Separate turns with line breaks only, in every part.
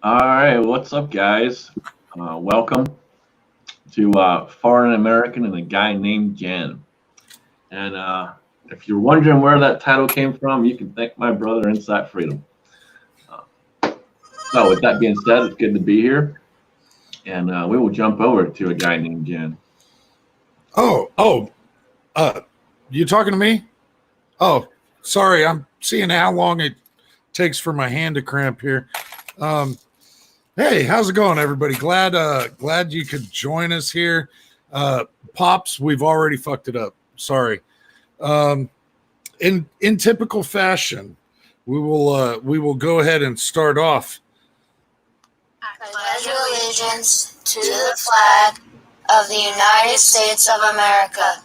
All right, what's up, guys? Welcome to Foreign American and a Guy Named Jen. And if you're wondering where that title came from, you can thank my brother Inside Freedom. So, with that being said, it's good to be here, and we will jump over to a guy named Jen.
Oh, you talking to me? Oh, sorry, I'm seeing how long it takes for my hand to cramp here. Hey, how's it going, everybody? Glad you could join us here. Pops, we've already fucked it up. Sorry. In typical fashion, we will go ahead and start off.
I pledge allegiance to the flag of the United States of America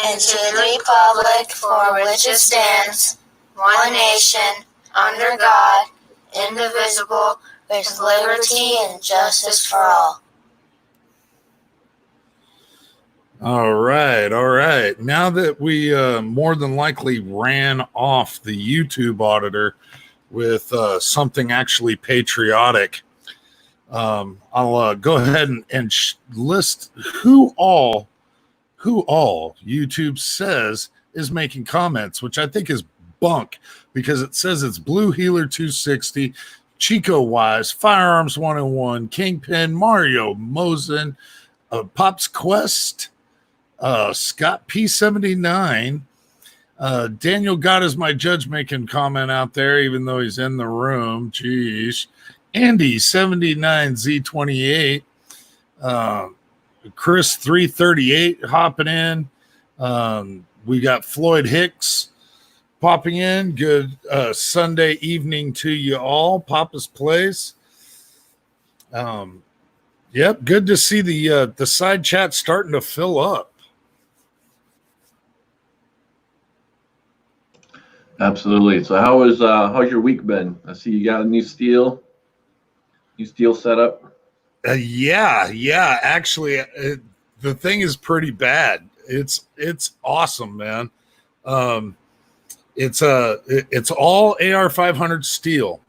and to the republic for which it stands, one nation, under God, indivisible, with liberty and justice for all.
All right. Now that we more than likely ran off the YouTube auditor with something actually patriotic, I'll go ahead and list who all YouTube says is making comments, which I think is bunk because it says it's Blue Healer 260, Chico Wise, Firearms 101, Kingpin, Mario Mosen, Pops Quest, Scott P79, Daniel God is my judge making comment out there, even though he's in the room. Jeez. Andy 79Z28, Chris 338 hopping in. We got Floyd Hicks popping in. Good Sunday evening to you all. Papa's Place. Yep, good to see the side chat starting to fill up.
Absolutely. So, how's your week been? I see you got a new steel set up.
Yeah. Actually, the thing is pretty bad. It's awesome, man. It's all AR-500 steel,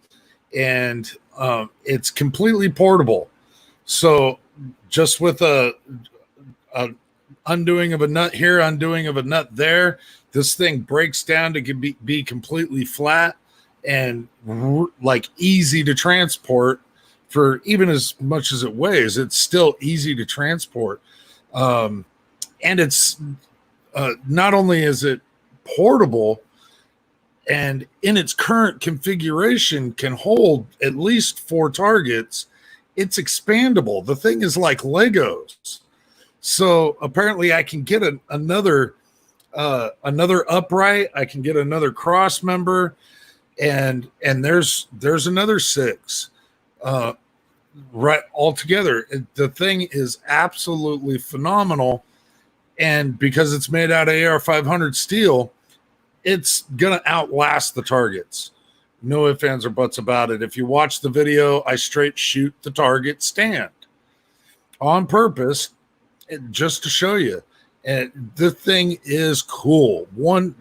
and it's completely portable. So just with a undoing of a nut here, undoing of a nut there, this thing breaks down to be completely flat and like easy to transport. For even as much as it weighs, it's still easy to transport. And it's not only is it portable, and in its current configuration can hold at least 4 targets, it's expandable. The thing is like Legos. So apparently I can get another upright, I can get another cross member, and there's another 6. Right, altogether, the thing is absolutely phenomenal, and because it's made out of AR-500 steel, it's gonna outlast the targets. No ifs, ands, or buts about it. If you watch the video, I straight shoot the target stand on purpose, just to show you. And the thing is cool. One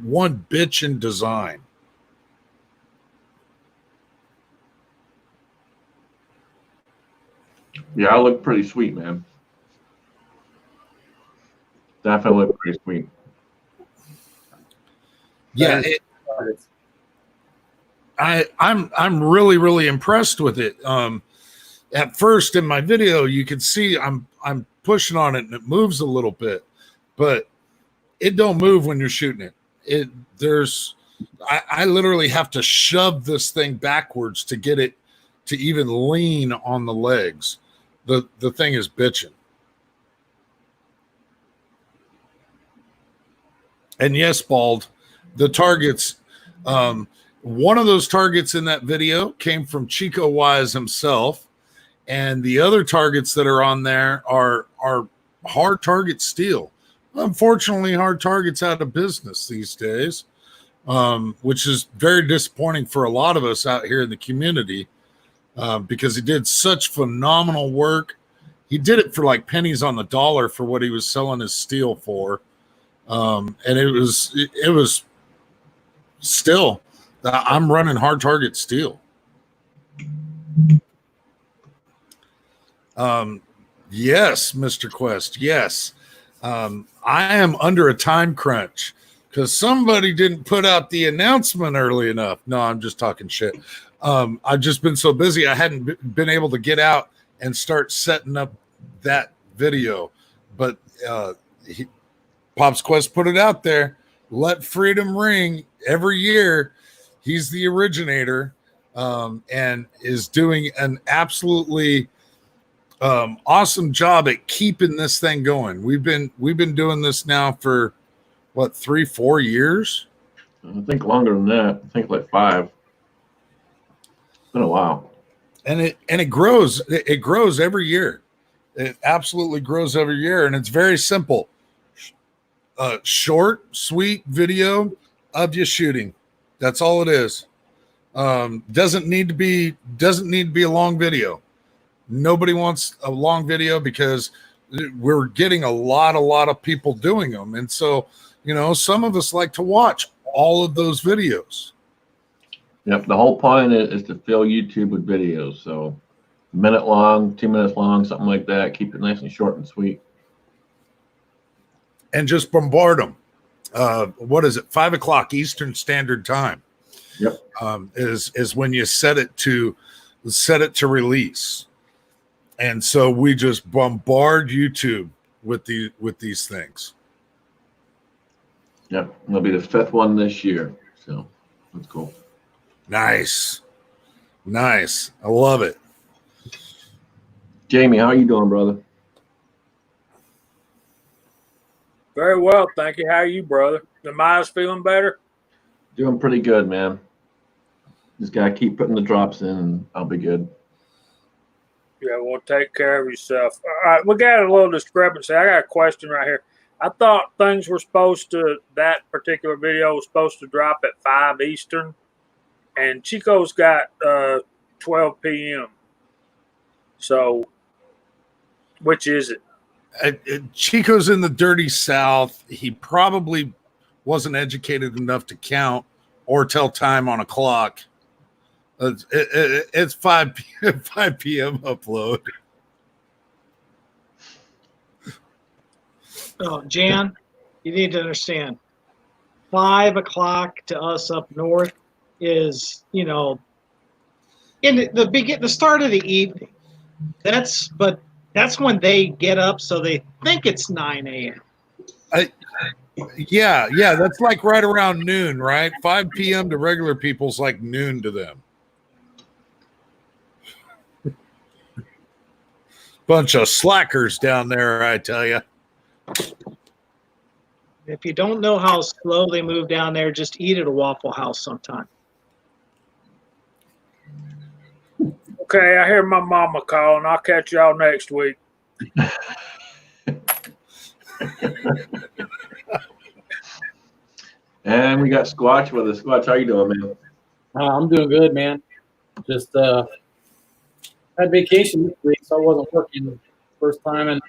bitch in design.
Yeah, I look pretty sweet, man. Definitely look pretty sweet.
Yeah, I'm really impressed with it. At first in my video, you can see I'm pushing on it and it moves a little bit, but it don't move when you're shooting it. I literally have to shove this thing backwards to get it to even lean on the legs. The thing is bitching. And yes, Bald, the targets, one of those targets in that video came from Chico Wise himself, and the other targets that are on there are hard target steel. Unfortunately, hard targets out of business these days, which is very disappointing for a lot of us out here in the community. Because he did such phenomenal work. He did it for like pennies on the dollar for what he was selling his steel for. And it was still, I'm running hard target steel. Yes, Mr. Quest. Yes. I am under a time crunch because somebody didn't put out the announcement early enough. No, I'm just talking shit. I've just been so busy. I hadn't been able to get out and start setting up that video. But Pops Quest put it out there. Let freedom ring every year. He's the originator and is doing an absolutely awesome job at keeping this thing going. We've been doing this now for what, 3-4 years?
I think longer than that. I think like 5. It's been a while.
And it grows. It grows every year. It absolutely grows every year, and it's very simple. Short, sweet video of you shooting. That's all it is. Doesn't need to be a long video. Nobody wants a long video because we're getting a lot of people doing them. And so, some of us like to watch all of those videos.
Yep. The whole point is to fill YouTube with videos. So a minute long, 2 minutes long, something like that. Keep it nice and short and sweet.
And just bombard them. What is it? 5 o'clock Eastern Standard Time.
Yep.
Is when you set it to release. And so we just bombard YouTube with these things.
Yep. It'll be the 5th one this year. So that's cool.
Nice. I love it.
Jamie, how are you doing, brother?
Very well, thank you. How are you, brother? The Maya's feeling better?
Doing pretty good, man. Just gotta keep putting the drops in and I'll be good.
Yeah, well, take care of yourself. All right, we got a little discrepancy. I got a question right here. I thought things were that particular video was supposed to drop at 5 Eastern, and Chico's got 12 p.m. So, which is it?
Chico's in the dirty South. He probably wasn't educated enough to count or tell time on a clock. It's 5 p.m. upload.
Oh, Jan, you need to understand. 5 o'clock to us up north is, in the start of the evening. That's when they get up, so they think it's 9 a.m.
Yeah, that's like right around noon, right? 5 p.m. to regular people's like noon to them. Bunch of slackers down there, I tell you.
If you don't know how slow they move down there, just eat at a Waffle House sometime.
Okay, I hear my mama calling. I'll catch y'all next week.
And we got Squatch with us. Squatch, how you doing, man?
I'm doing good, man. Just had vacation this week, so I wasn't working. First time in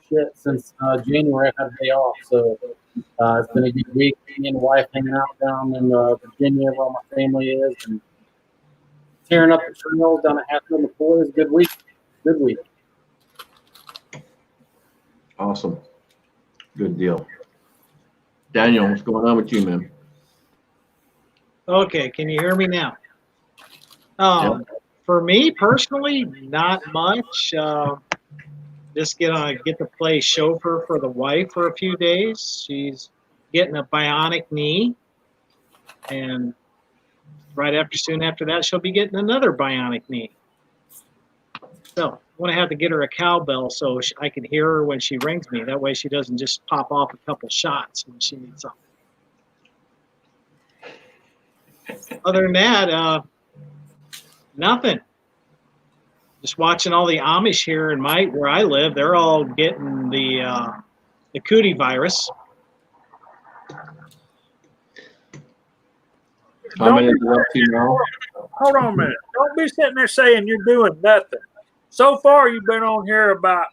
shit since January. I had a day off, so it's been a good week. Me and the wife hanging out down in Virginia, where all my family is, and tearing up the trails down at Hatfield and McCoy. It's a good week. Good week.
Awesome. Good deal. Daniel, what's going on with you, man?
Okay, can you hear me now? For me personally, not much. Just get to play chauffeur for the wife for a few days. She's getting a bionic knee, and soon after that, she'll be getting another bionic knee. So I'm going to have to get her a cowbell so I can hear her when she rings me. That way she doesn't just pop off a couple shots when she needs something. Other than that, nothing. Just watching all the Amish here in where I live. They're all getting the cootie virus.
How many is it up to now?
Hold on a minute. Don't be sitting there saying you're doing nothing. So far, you've been on here about,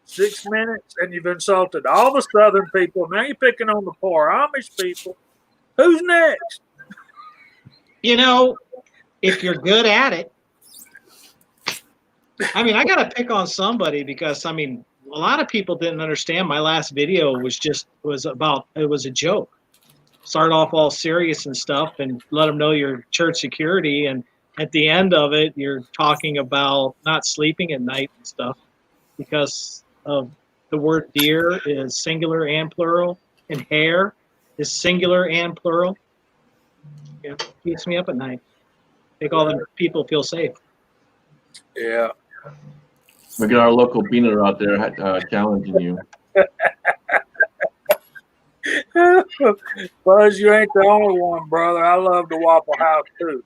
6 minutes, and you've insulted all the Southern people. Now you're picking on the poor Amish people. Who's next?
If you're good at it. I mean, I got to pick on somebody because, I mean, a lot of people didn't understand my last video was about, it was a joke. Start off all serious and stuff and let them know your church security. And at the end of it, you're talking about not sleeping at night and stuff because of the word deer is singular and plural, and hair is singular and plural. Yeah, keeps me up at night. Make all the people feel safe.
Yeah.
We got our local beaner out there challenging you.
Buzz, you ain't the only one, brother. I love the Waffle House too.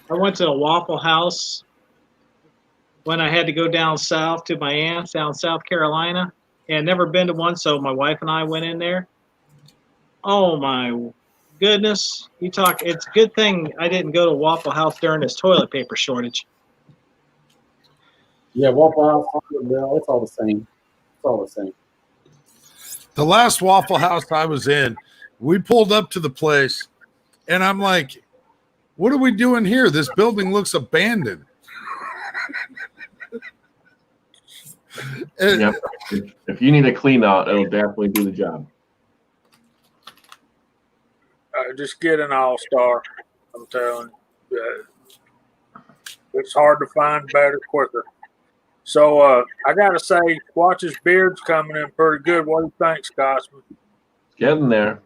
I went to a Waffle House when I had to go down south to my aunt's down South Carolina. And never been to one, so my wife and I went in there. Oh my goodness. It's a good thing I didn't go to Waffle House during this toilet paper shortage.
Yeah, Waffle House, Taco Bell, it's all the same. It's all the same.
The last Waffle House I was in, we pulled up to the place, and I'm like, what are we doing here? This building looks abandoned.
Yep. If you need a clean out, it'll definitely do the job.
Just get an all-star. I'm telling you. It's hard to find better quicker. So I got to say, Watch's beard's coming in pretty good. What do you think, Scotsman?
Getting there.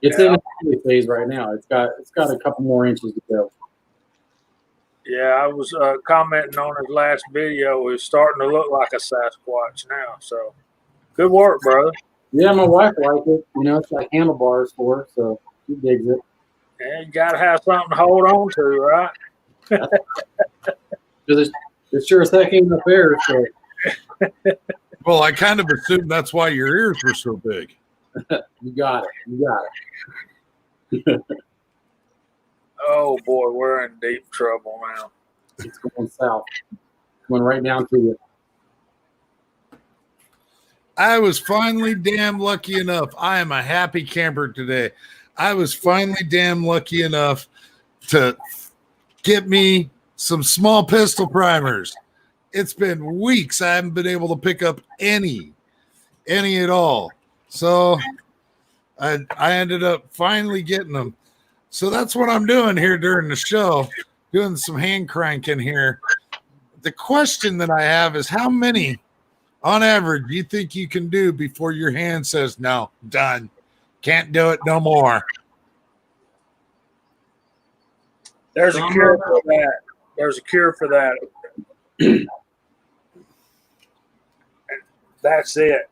It's in the early phase right now. It's got a couple more inches to go.
Yeah, I was commenting on his last video. It's starting to look like a Sasquatch now. So good work, brother.
Yeah, my wife likes it. You know, it's like handlebars for her, so she digs it.
Yeah, you got to have something to hold on to, right?
Because it's sure as heck ain't up there. So
Well, I kind of assumed that's why your ears were so big.
you got it. You got it.
Oh, boy, we're in deep trouble now.
It's going south. Going right down to you.
I was finally damn lucky enough. I am a happy camper today. I was finally damn lucky enough to get me some small pistol primers. It's been weeks. I haven't been able to pick up any at all. So I ended up finally getting them. So that's what I'm doing here during the show, doing some hand cranking here. The question that I have is how many on average do you think you can do before your hand says, no, done, can't do it no more?
There's a cure for that. There's a cure for that. That's it.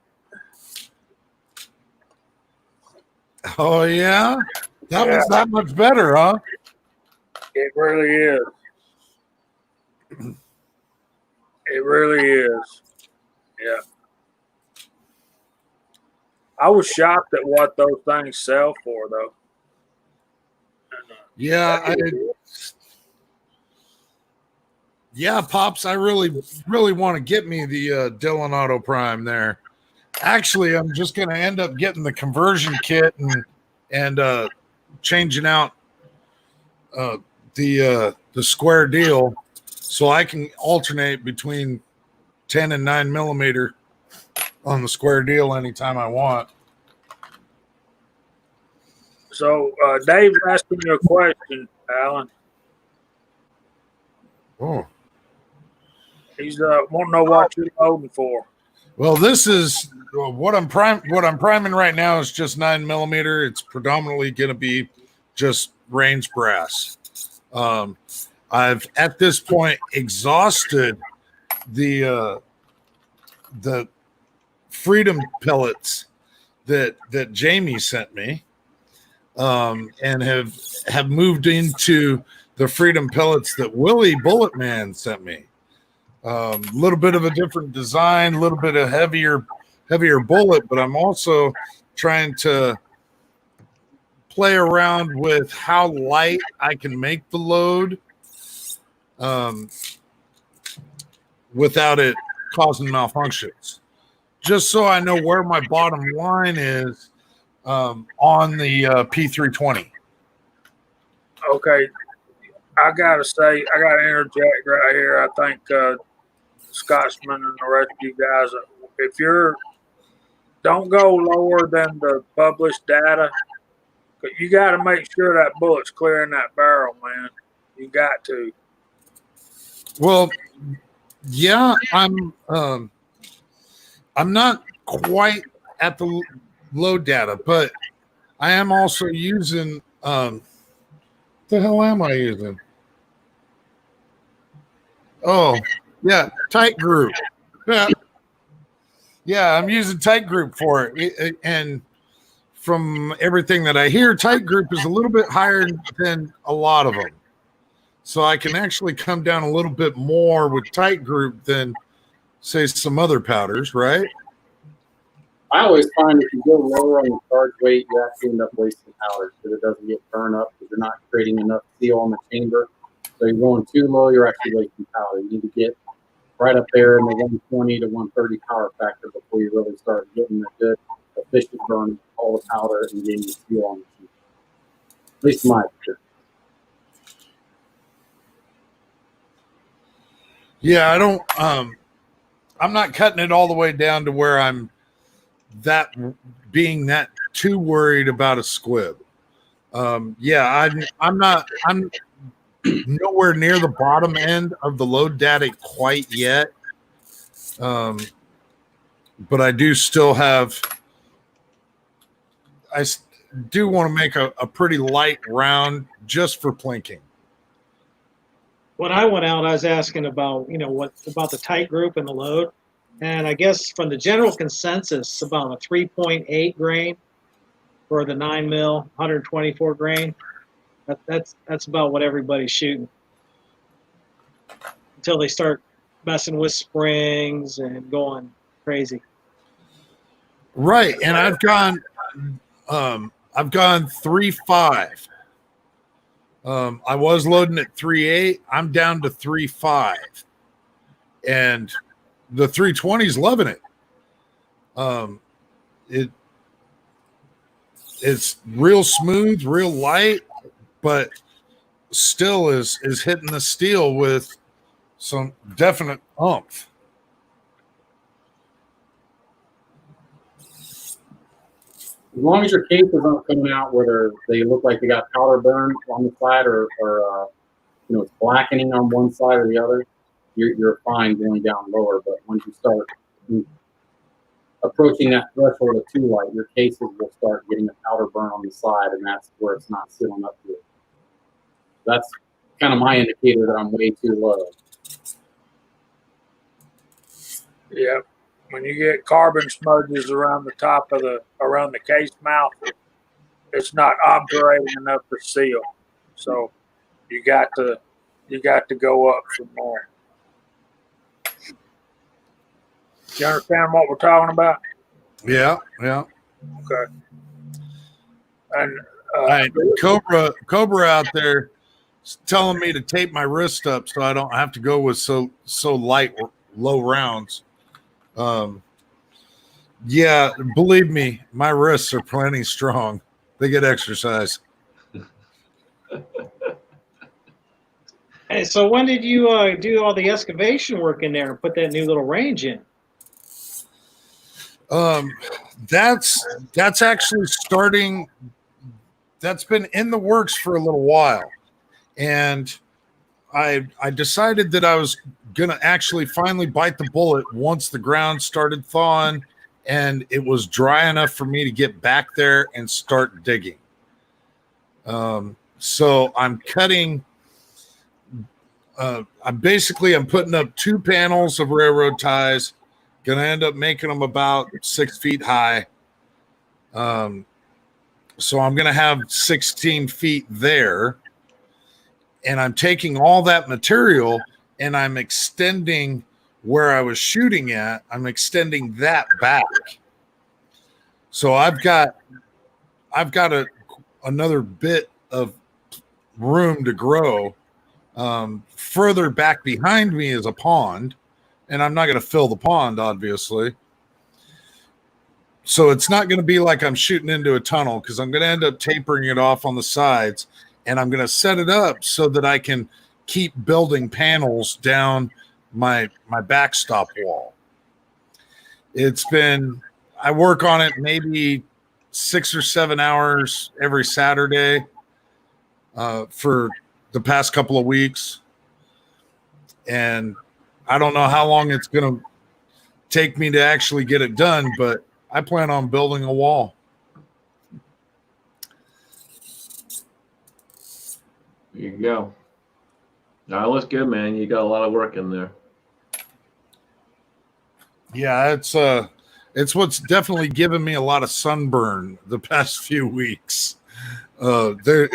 Oh, yeah? That was that much better, huh?
It really is. It really is. Yeah. I was shocked at what those things sell for, though.
Yeah, Pops, I really want to get me the Dillon Auto Prime there. Actually, I'm just going to end up getting the conversion kit and changing out the square deal so I can alternate between 10 and 9 millimeter on the square deal anytime I want.
So Dave's asking you a question, Alan.
Oh,
He's wanting to know what you're loading for.
well, this is what I'm priming right now is just 9 millimeter. It's predominantly going to be just range brass. I've at this point exhausted the Freedom pellets that Jamie sent me, and have moved into the Freedom pellets that Willie Bulletman sent me. A little bit of a different design, a little bit of heavier bullet, but I'm also trying to play around with how light I can make the load without it causing malfunctions. Just so I know where my bottom line is on the P320.
Okay, I gotta say, I gotta interject right here. I think Scotsman and the rest of you guys, if you're don't go lower than the published data. But you got to make sure that bullet's clearing that barrel, man. You got to.
Well, yeah, I'm not quite at the load data, but I am also using the hell am I using? Oh, yeah, Tight Group. Yeah. Yeah, I'm using Tight Group for it. And from everything that I hear, Tight Group is a little bit higher than a lot of them. So I can actually come down a little bit more with Tight Group than, say, some other powders, right?
I always find if you go lower on the charge weight, you actually end up wasting powder because it doesn't get burned up because you're not creating enough seal on the chamber. So you're going too low, you're actually wasting powder. You need to get right up there in the 120 to 130 power factor before you really start getting a good, efficient burn of all the powder and getting the seal on the chamber. At least in my opinion.
Yeah, I don't I'm not cutting it all the way down to where I'm that being that too worried about a squib. Yeah, I'm nowhere near the bottom end of the load data quite yet. But I do still have, I do want to make a pretty light round just for plinking.
When I went out, I was asking about, what about the Tight Group and the load. And I guess from the general consensus, about a 3.8 grain for the 9 mil, 124 grain. That's about what everybody's shooting until they start messing with springs and going crazy.
Right, and I've gone 3.5. I was loading at 3.8. I'm down to 3.5, and the 320's loving it. It's real smooth, real light, but still is hitting the steel with some definite oomph.
As long as your cases aren't coming out where they look like they got powder burn on the side or it's blackening on one side or the other, you're fine going down lower. But once you start approaching that threshold of too light, your cases will start getting a powder burn on the side, and that's where it's not sealing up to it. That's kind of my indicator that I'm way too low.
Yep. When you get carbon smudges around the top of around the case mouth, it's not obturating enough to seal. So you got to go up some more. You understand what we're talking about?
Yeah.
Okay. And
Cobra out there is telling me to tape my wrist up so I don't have to go with so light or low rounds. Yeah, believe me, my wrists are plenty strong. They get exercise.
Hey, so when did you do all the excavation work in there and put that new little range in?
That's actually starting. That's been in the works for a little while, and I decided that I was gonna actually finally bite the bullet once the ground started thawing and it was dry enough for me to get back there and start digging. So I'm cutting. I'm putting up 2 panels of railroad ties. Gonna end up making them about 6 feet high. So I'm gonna have 16 feet there, and I'm taking all that material and I'm extending where I was shooting at. I'm extending that back. So I've got another bit of room to grow. Further back behind me is a pond, and I'm not going to fill the pond, obviously. So it's not going to be like I'm shooting into a tunnel because I'm going to end up tapering it off on the sides. and I'm going to set it up so that I can keep building panels down my backstop wall. I work on it maybe 6 or 7 hours every Saturday for the past couple of weeks. And I don't know how long it's going to take me to actually get it done, but I plan on building a wall.
There you go. No, it looks good, man. You got a lot of work in there.
Yeah, it's what's definitely given me a lot of sunburn the past few weeks. I've got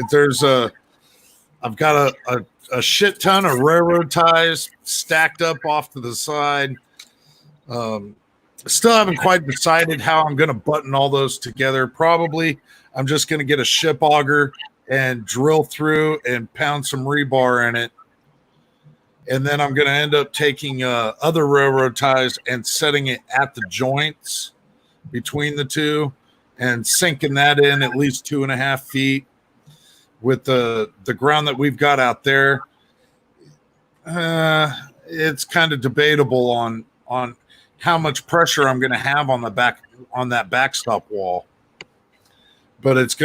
a shit ton of railroad ties stacked up off to the side. Still haven't quite decided how I'm going to button all those together. Probably I'm just going to get a ship auger and drill through and pound some rebar in it. And then I'm going to end up taking other railroad ties and setting it at the joints between the two and sinking that in at least 2.5 feet with the ground that we've got out there. It's kind of debatable on how much pressure I'm going to have on that backstop wall, but it's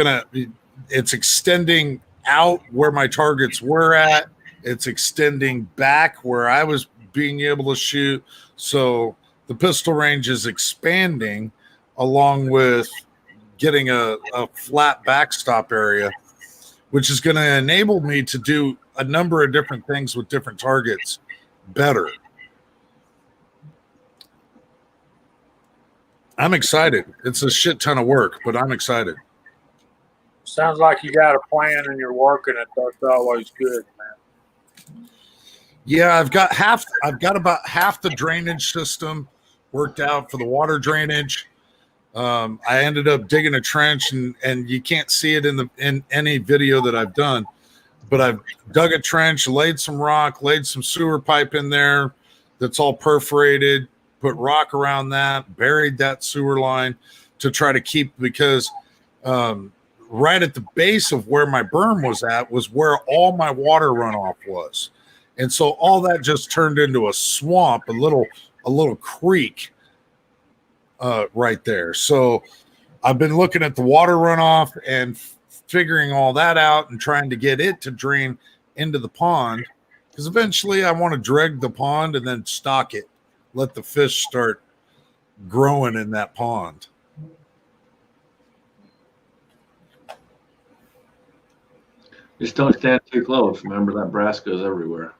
extending out where my targets were at. It's extending back where I was being able to shoot. So the pistol range is expanding along with getting a flat backstop area, which is going to enable me to do a number of different things with different targets better. I'm excited. It's a shit ton of work, but I'm excited.
Sounds like you got a plan and you're working it. That's always good, man.
Yeah, I've got about half the drainage system worked out for the water drainage. I ended up digging a trench, and you can't see it in any video that I've done, but I've dug a trench, laid some rock, laid some sewer pipe in there that's all perforated, put rock around that, buried that sewer line to try to keep, because right at the base of where my berm was at was where all my water runoff was. And so all that just turned into a swamp, a little creek right there. So I've been looking at the water runoff and figuring all that out and trying to get it to drain into the pond, because eventually I want to dreg the pond and then stock it, let the fish start growing in that pond.
Just don't stand too close. Remember that brass goes everywhere.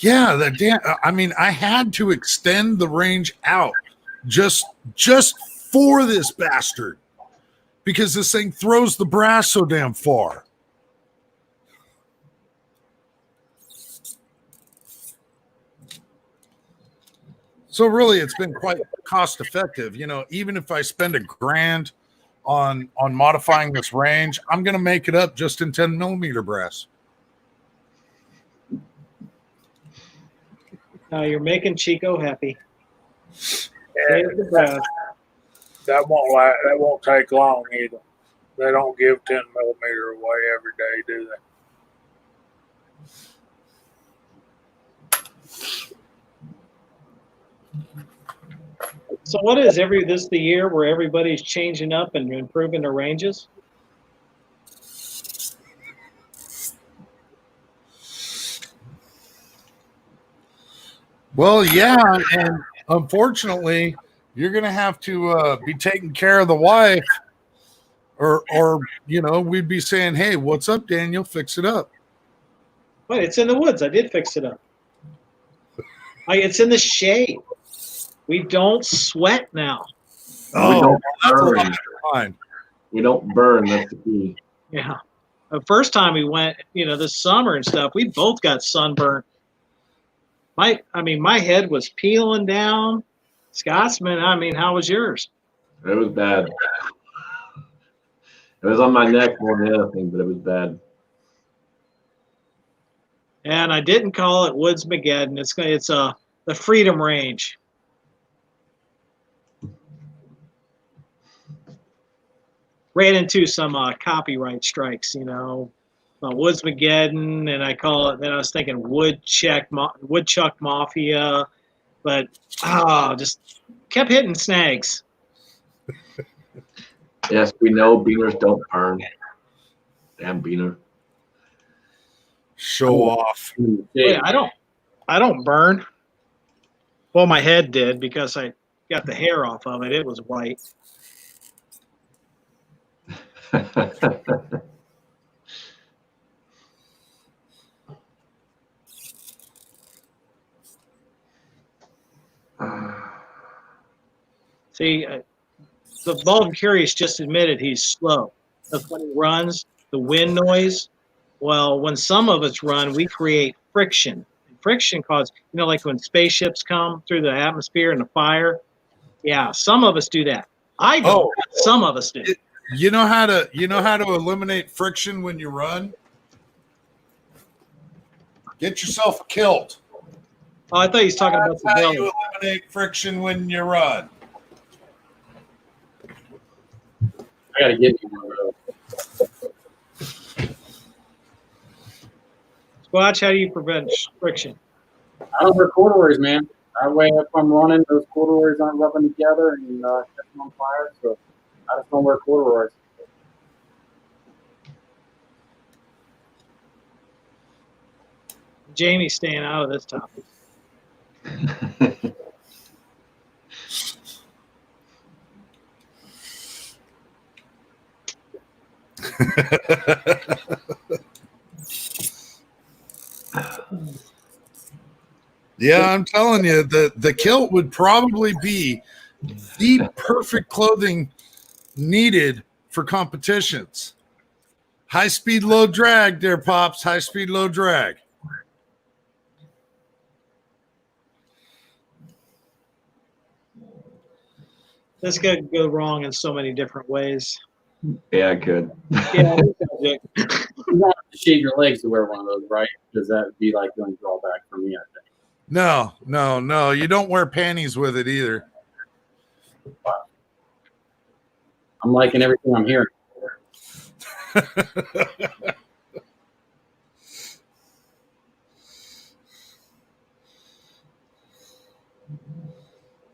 Yeah, I had to extend the range out just for this bastard, because this thing throws the brass so damn far. So really, it's been quite cost effective. You know, even if I spend $1,000 on modifying this range, I'm going to make it up just in 10 millimeter brass.
Now you're making Chico happy.
Yeah, that won't take long either. They don't give 10 millimeter away every day, do they?
So what is this the year where everybody's changing up and improving their ranges?
Well, yeah, and unfortunately, you're going to have to be taking care of the wife, or we'd be saying, "Hey, what's up, Daniel? Fix it up."
Wait, it's in the woods. I did fix it up. It's in the shade. We don't sweat now.
Oh,
that's a
lot fine.
We don't burn. That's the key.
Yeah. The first time we went, this summer and stuff, we both got sunburned. My head was peeling down. Scotsman, how was yours?
It was bad. It was on my neck more than anything, but it was bad.
And I didn't call it Woods Mageddon. It's the Freedom Range. Ran into some copyright strikes, Woodsmageddon, and I call it. Then I was thinking Woodchuck Mafia, but just kept hitting snags.
Yes, we know beaners don't burn. Damn beaner.
Show off.
Yeah, I don't burn. Well, my head did because I got the hair off of it. It was white. See, the Bald Curious just admitted he's slow. That's when he runs, the wind noise. Well, when some of us run, we create friction. Friction causes, like when spaceships come through the atmosphere and the fire. Yeah, some of us do that. I don't.
Oh.
Some of us do.
You know how to eliminate friction when you run? Get yourself a kilt.
Oh, I thought he was talking about the
That's how
belly.
you eliminate friction when you run.
I gotta get you one of those.
Squatch, how do you prevent friction?
I don't wear corduroys, man. That way, if I'm running, those corduroys aren't rubbing together and catching on fire. So I just don't wear corduroys.
Jamie's staying out of this topic.
Yeah, I'm telling you, the kilt would probably be the perfect clothing needed for competitions. High speed, low drag, there, Pops. High speed, low drag.
This could go wrong in so many different ways.
Yeah, good.
Yeah,
You don't have to shave your legs to wear one of those, right? Because that would be like doing drawback for me, I think.
No. You don't wear panties with it either.
I'm liking everything I'm hearing.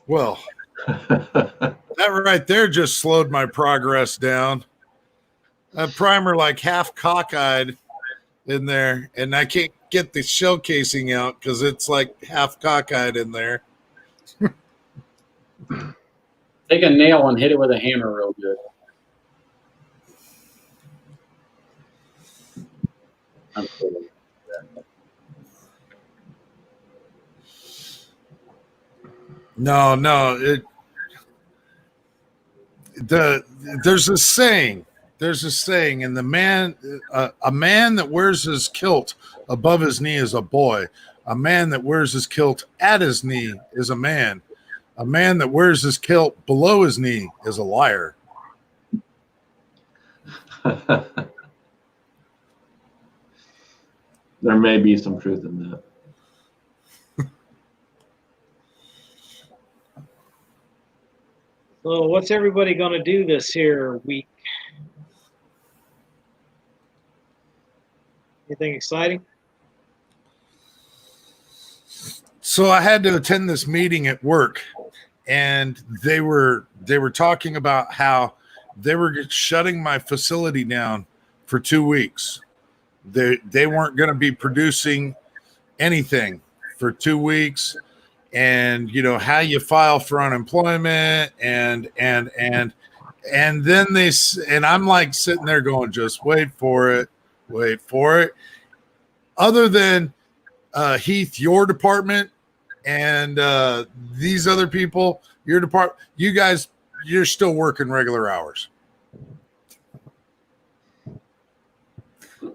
Well, that right there just slowed my progress down. A primer like half cockeyed in there, and I can't get the shell casing out because it's like half cockeyed in there.
Take a nail and hit it with a hammer real good. I'm kidding.
No. There's a saying. And a man that wears his kilt above his knee is a boy. A man that wears his kilt at his knee is a man. A man that wears his kilt below his knee is a liar.
There may be some truth in that.
So what's everybody going to do this here week? Anything exciting?
So I had to attend this meeting at work, and they were talking about how they were shutting my facility down for 2 weeks. They weren't going to be producing anything for 2 weeks, and how you file for unemployment and then I'm like sitting there going, just wait for it. Other than Heath, your department, and these other people, your department, you guys, you're still working regular hours.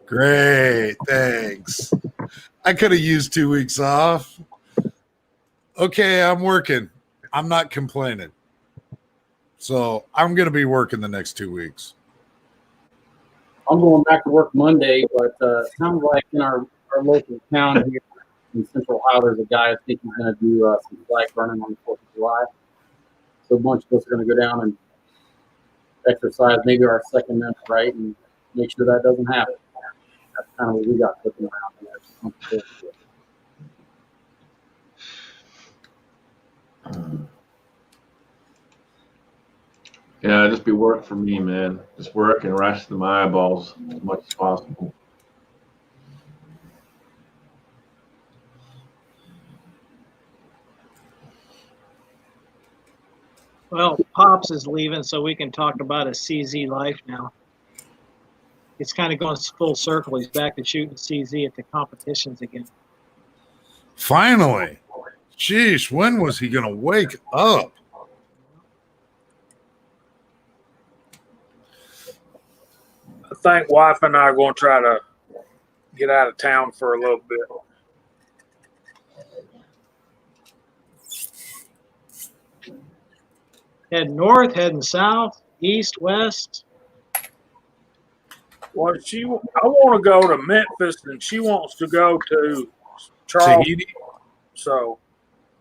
Great, thanks. I could have used 2 weeks off. Okay, I'm working. I'm not complaining. So I'm going to be working the next 2 weeks.
I'm going back to work Monday, but it sounds like in our local town here in Central Ohio, there's a guy I think he's going to do some flag burning on the 4th of July. So a bunch of us are going to go down and exercise maybe our Second Amendment right and make sure that doesn't happen. That's kind of what we got cooking around there.
Yeah, just be work for me, man. Just work and rest my eyeballs as much as possible.
Well, Pops is leaving, so we can talk about his CZ life now. It's kind of going full circle. He's back to shooting CZ at the competitions again.
Finally. Sheesh, when was he going to wake up?
I think wife and I are going to try to get out of town for a little bit.
Heading north, heading south, east, west.
Well, I want to go to Memphis, and she wants to go to Charleston.
Tahiti?
So,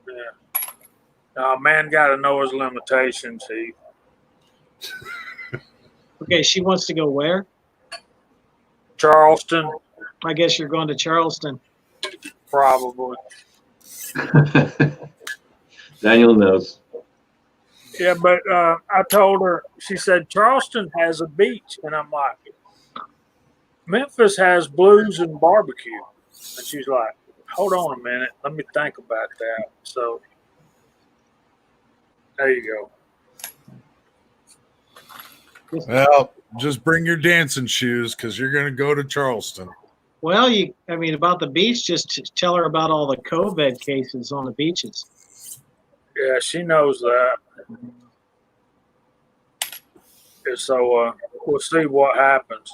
yeah. Man got to know his limitations.
Okay, she wants to go where?
Charleston,
I guess you're going to Charleston.
probably.
Daniel knows.
Yeah, but I told her, she said, Charleston has a beach. And I'm like, Memphis has blues and barbecue. And she's like, hold on a minute. Let me think about that. So there you go.
Well, just bring your dancing shoes because you're going to go to Charleston.
Well, about the beach, just tell her about all the COVID cases on the beaches.
Yeah, she knows that. And so we'll see what happens.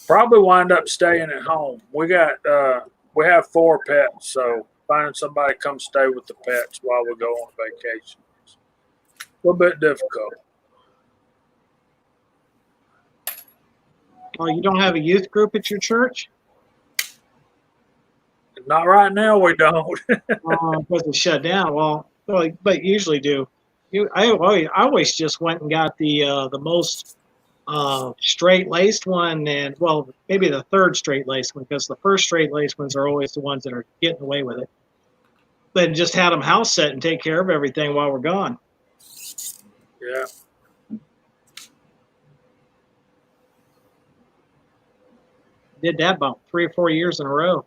Probably wind up staying at home. We have 4 pets, so finding somebody to come stay with the pets while we go on vacation is a little bit difficult.
Oh, you don't have a youth group at your church?
Not right now, we don't.
Because it's shut down. Well, but usually do. I always just went and got the most straight-laced one, and well, maybe the third straight-laced one, because the first straight-laced ones are always the ones that are getting away with it. Then just had them house set and take care of everything while we're gone.
Yeah.
Did that about 3 or 4 years in a row.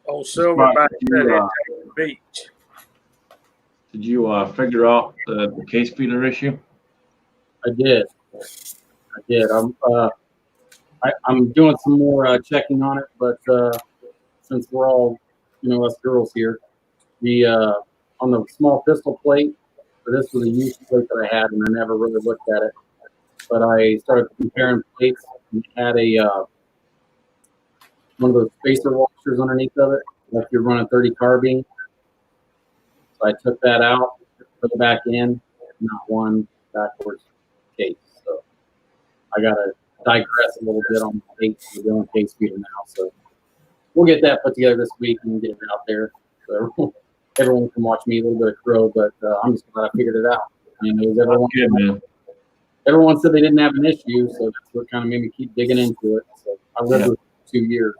Old Silverback said
Yeah.
it's the beach.
Did you figure out the case feeder issue?
I did. I'm doing some more checking on it, but since we're all, us girls here, the on the small pistol plate, so this was a used plate that I had, and I never really looked at it. But I started comparing plates and had one of those spacer washers underneath of it, like you're running 30 carbine. So I took that out, put it back in, not one backwards case. So I got to digress a little bit on the plates. We're doing case feeder now. So we'll get that put together this week and get it out there. So everyone can watch me a little bit of crow, but I'm just glad I figured it out.
Good, man.
Everyone said they didn't have an issue, so that's what kind of made me keep digging into it. So I lived with it for 2 years.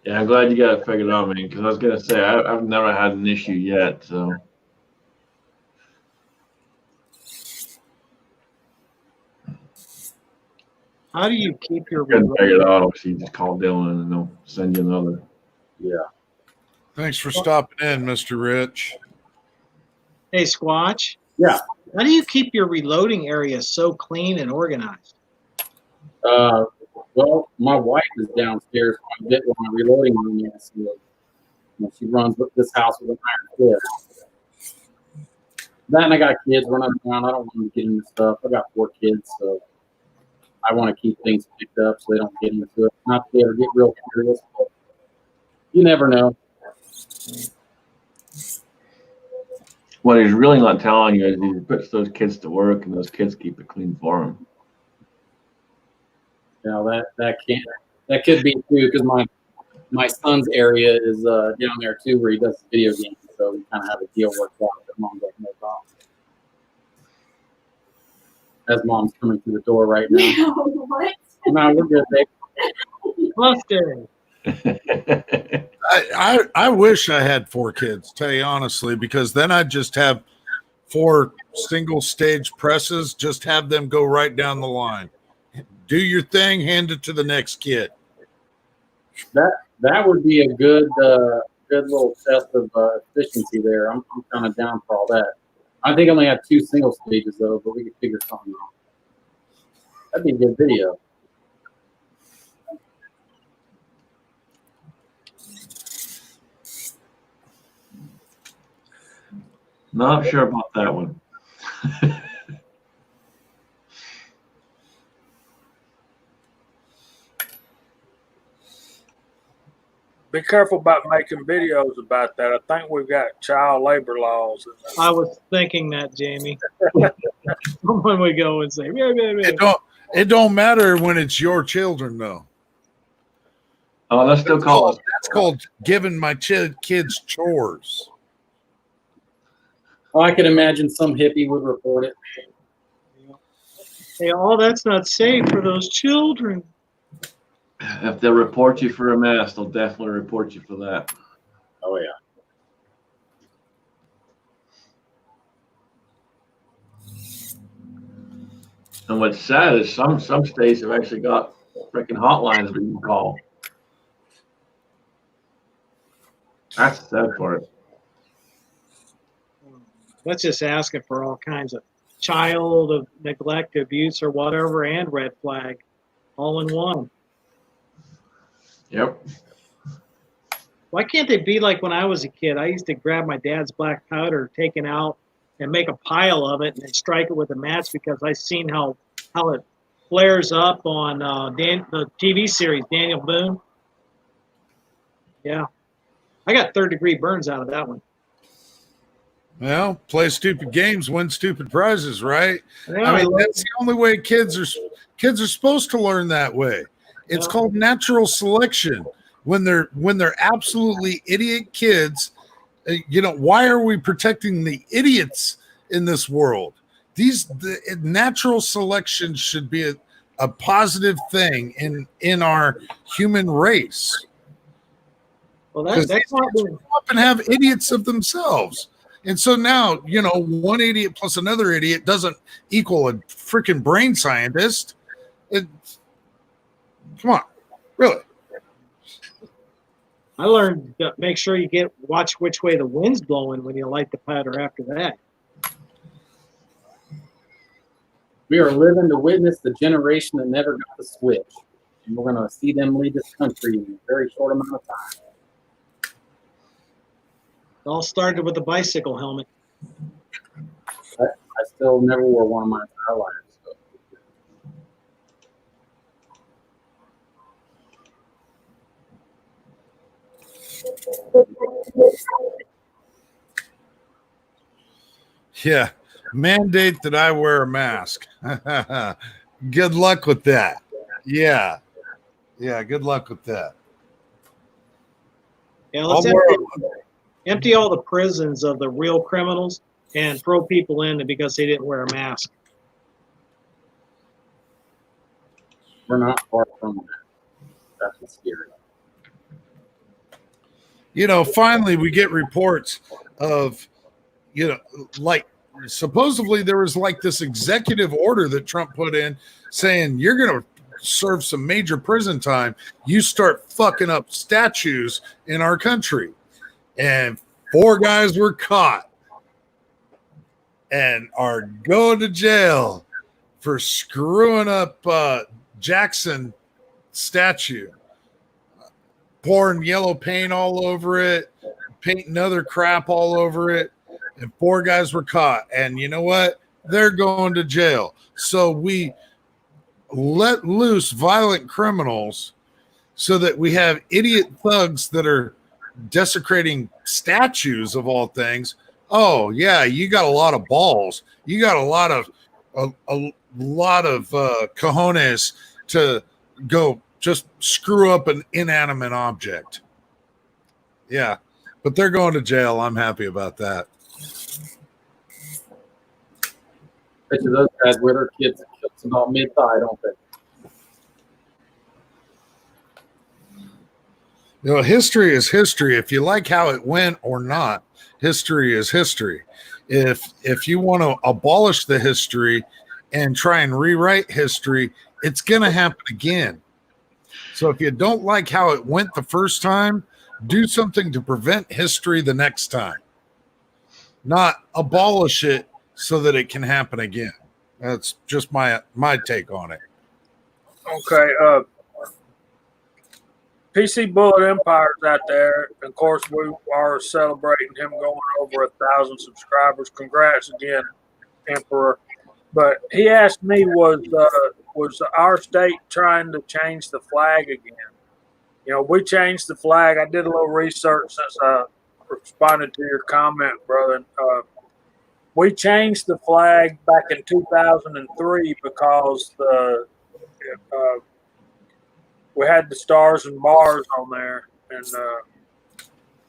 Yeah, I'm glad you got it figured out, man, because I was going to say, I've never had an issue yet, so.
How do you keep your
Couldn't figure it out, obviously, you just call Dylan and they'll send you another.
Yeah.
Thanks for stopping in, Mr. Rich.
Hey, Squatch?
Yeah.
How do you keep your reloading area so clean and organized?
Well, my wife is downstairs quite a bit with my reloading room. So, she runs this house with an iron fist. That and I got kids running around. I don't want them to get into stuff. I got 4 kids, so I want to keep things picked up so they don't get into it. Not that they ever get real curious, but you never know.
What he's really not telling you is he puts those kids to work and those kids keep it clean for him.
That could be too, because my son's area is down there too, where he does video games. So we kind of have a deal worked out that mom doesn't know about. as mom's coming through the door right now.
What?
No, we're good, babe.
Mustang.
I wish I had 4 kids, tell you honestly, because then I'd just have 4 single stage presses, just have them go right down the line. Do your thing, hand it to the next kid.
That would be a good little test of efficiency there. I'm kind of down for all that. I think I only have 2 single stages though, but we could figure something out. That'd be a good video.
Not sure about that one.
Be careful about making videos about that. I think we've got child labor laws.
I was thinking that, Jamie. When we go and say,
It don't matter when it's your children, though.
Oh, that's still called.
That's called giving my kids chores.
Oh, I could imagine some hippie would report it.
hey, oh, that's not safe for those children.
If they report you for a mess, they'll definitely report you for that.
Oh yeah.
And what's sad is some states have actually got freaking hotlines that you can call. That's the sad part.
That's just asking for all kinds of child of neglect, abuse, or whatever, and red flag, all in one.
Yep.
Why can't they be like when I was a kid? I used to grab my dad's black powder, take it out, and make a pile of it, and then strike it with a match because I seen how it flares up on the TV series Daniel Boone. Yeah, I got 3rd-degree burns out of that one.
Well, play stupid games, win stupid prizes, right?
Yeah,
I mean, that's the only way kids are supposed to learn that way. It's called natural selection. When they're absolutely idiot kids, why are we protecting the idiots in this world? The natural selection should be a positive thing in our human race.
well, that's not
Grow up and have idiots of themselves. And so now, one idiot plus another idiot doesn't equal a freaking brain scientist. Come on, really.
I learned to make sure you watch which way the wind's blowing when you light the powder after that.
We are living to witness the generation that never got the switch. And we're going to see them lead this country in a very short amount of time.
It all started with the bicycle helmet.
I still never wore one of my entire life. So.
Yeah, mandate that I wear a mask. Good luck with that. Yeah, good luck with that.
Yeah, let's
I'll wear
empty all the prisons of the real criminals and throw people in because they didn't wear a mask.
We're not far from that. That's what's scary.
Finally we get reports of, like supposedly there was like this executive order that Trump put in saying you're going to serve some major prison time. You start fucking up statues in our country. And 4 guys were caught and are going to jail for screwing up Jackson statue, pouring yellow paint all over it, painting other crap all over it, and 4 guys were caught. And you know what? They're going to jail. So we let loose violent criminals so that we have idiot thugs that are desecrating statues of all things. Oh yeah, you got a lot of balls. You got a lot of cojones to go just screw up an inanimate object. Yeah, but they're going to jail. I'm happy about that.
Bet you those guys wear their kids' kilts about mid-thigh, don't they?
You know, history is history. If you like how it went or not, history is history. If you want to abolish the history and try and rewrite history, it's going to happen again. So if you don't like how it went the first time, do something to prevent history the next time. Not abolish it so that it can happen again. That's just my take on it.
Okay. PC Bullet Empire's out there. Of course, we are celebrating him going over 1,000 subscribers. Congrats again, Emperor. But he asked me, was our state trying to change the flag again? You know, we changed the flag. I did a little research since I responded to your comment, brother. We changed the flag back in 2003 because we had the stars and bars on there, and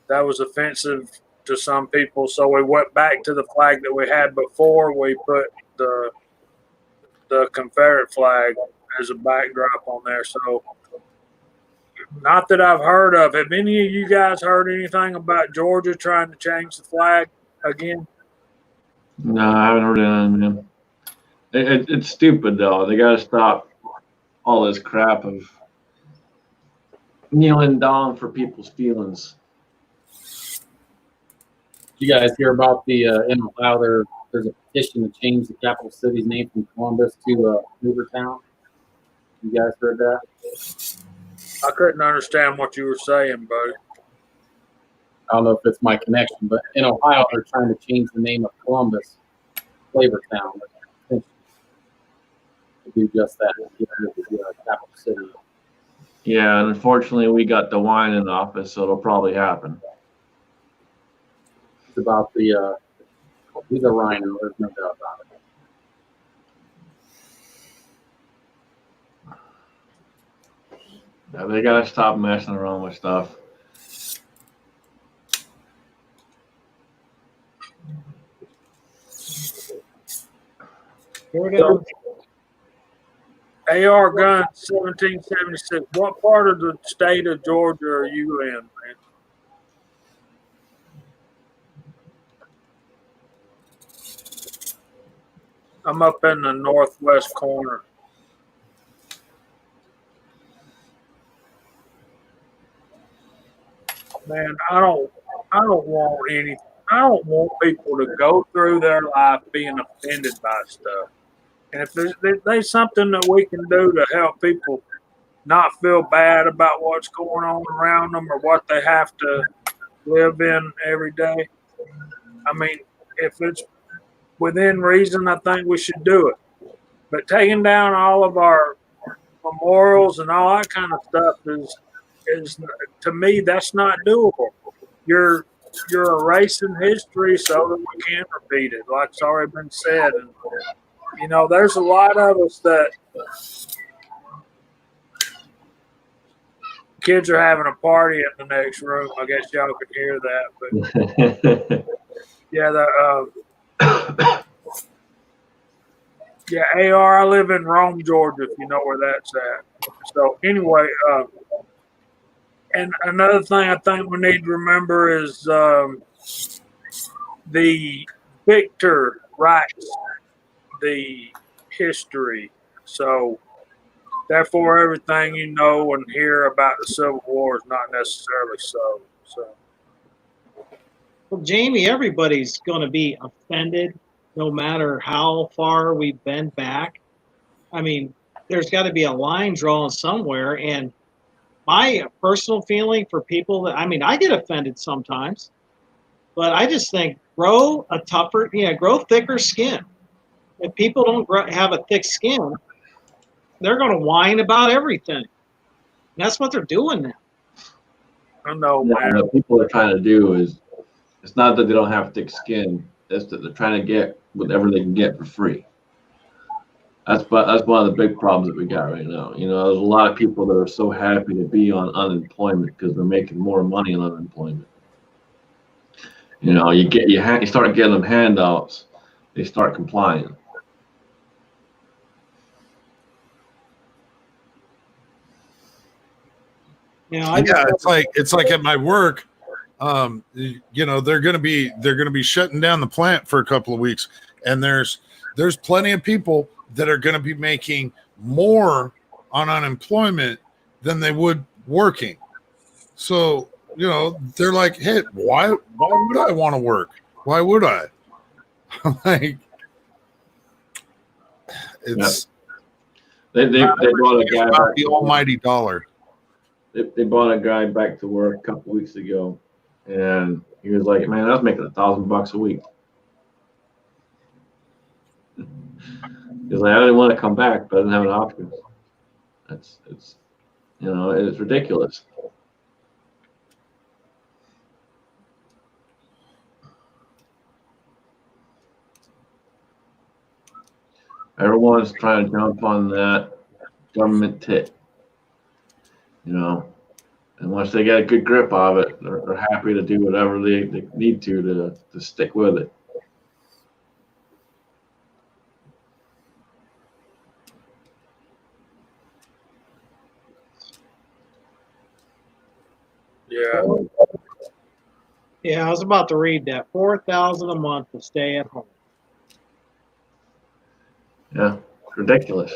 that was offensive to some people. So we went back to the flag that we had before. We put the Confederate flag as a backdrop on there. So, not that I've heard of. Have any of you guys heard anything about Georgia trying to change the flag again?
No, I haven't heard anything, man. It's stupid, though. They got to stop all this crap of kneeling down for people's feelings.
You guys hear about the in Ohio? There's a petition to change the capital city's name from Columbus to Hoovertown. You guys heard that?
I couldn't understand what you were saying, buddy.
I don't know if it's my connection, but in Ohio, they're trying to change the name of Columbus, Flavortown, to do just that, get rid of the capital city.
Yeah, and unfortunately, we got DeWine in office, so it'll probably happen.
It's about he's a rhino, there's no doubt about it.
Yeah, they got to stop messing around with stuff.
AR gun 1776. What part of the state of Georgia are you in, man? I'm up in the northwest corner. Man, I don't want people to go through their life being offended by stuff. And if there's something that we can do to help people not feel bad about what's going on around them or what they have to live in every day, I mean, if it's within reason, I think we should do it. But taking down all of our memorials and all that kind of stuff is to me, that's not doable. You're erasing history so that we can't repeat it, like it's already been said. And you know, there's a lot of us that kids are having a party in the next room. I guess y'all can hear that, but yeah, yeah, AR, I live in Rome, Georgia, if you know where that's at. So anyway, and another thing I think we need to remember is the victor writes the history. So therefore, everything you know and hear about the Civil War is not necessarily so.
Well, Jamie, everybody's going to be offended no matter how far we've been back. I mean, there's got to be a line drawn somewhere. And my personal feeling for people that, I mean, I get offended sometimes, but I just think grow thicker skin. If people don't have a thick skin, they're going to whine about everything. And that's what they're doing now.
I know,
Yeah,
man.
what people are trying to do is, it's not that they don't have thick skin, it's that they're trying to get whatever they can get for free. That's one of the big problems that we got right now. You know, there's a lot of people that are so happy to be on unemployment because they're making more money on unemployment. You know, you start getting them handouts, they start complying.
You know,
Yeah, it's like at my work. You know, they're gonna be shutting down the plant for a couple of weeks, and there's plenty of people that are gonna be making more on unemployment than they would working. So, you know, they're like, hey, why would I want to work? Why would I? Like, it's
They brought a guy
about
back
the
to work.
almighty dollar.
They brought a guy back to work a couple weeks ago, and he was like, "Man, I was making $1,000 a week." He's like, "I didn't want to come back, but I didn't have an option." It's you know, it's ridiculous. Everyone's trying to jump on that government tit, you know. And once they get a good grip of it, they're happy to do whatever they need to stick with it.
Yeah.
Yeah, I was about to read that. $4,000 a month to stay at home.
Yeah, it's ridiculous.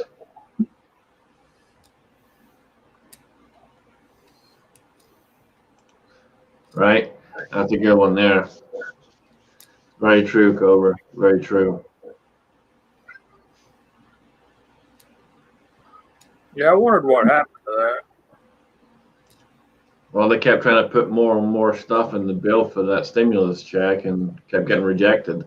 Right? That's a good one there. Very true, Cobra. Very true.
Yeah, I wondered what happened to that.
Well, they kept trying to put more and more stuff in the bill for that stimulus check and kept getting rejected.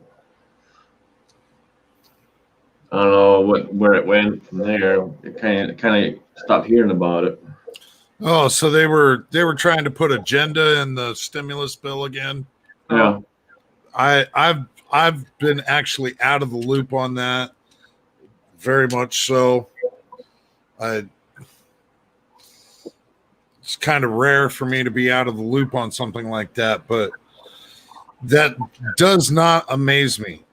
I don't know where it went from there. It kind of stopped hearing about it.
Oh, so they were trying to put agenda in the stimulus bill again.
Yeah.
I've been actually out of the loop on that, very much so. It's kind of rare for me to be out of the loop on something like that, but that does not amaze me.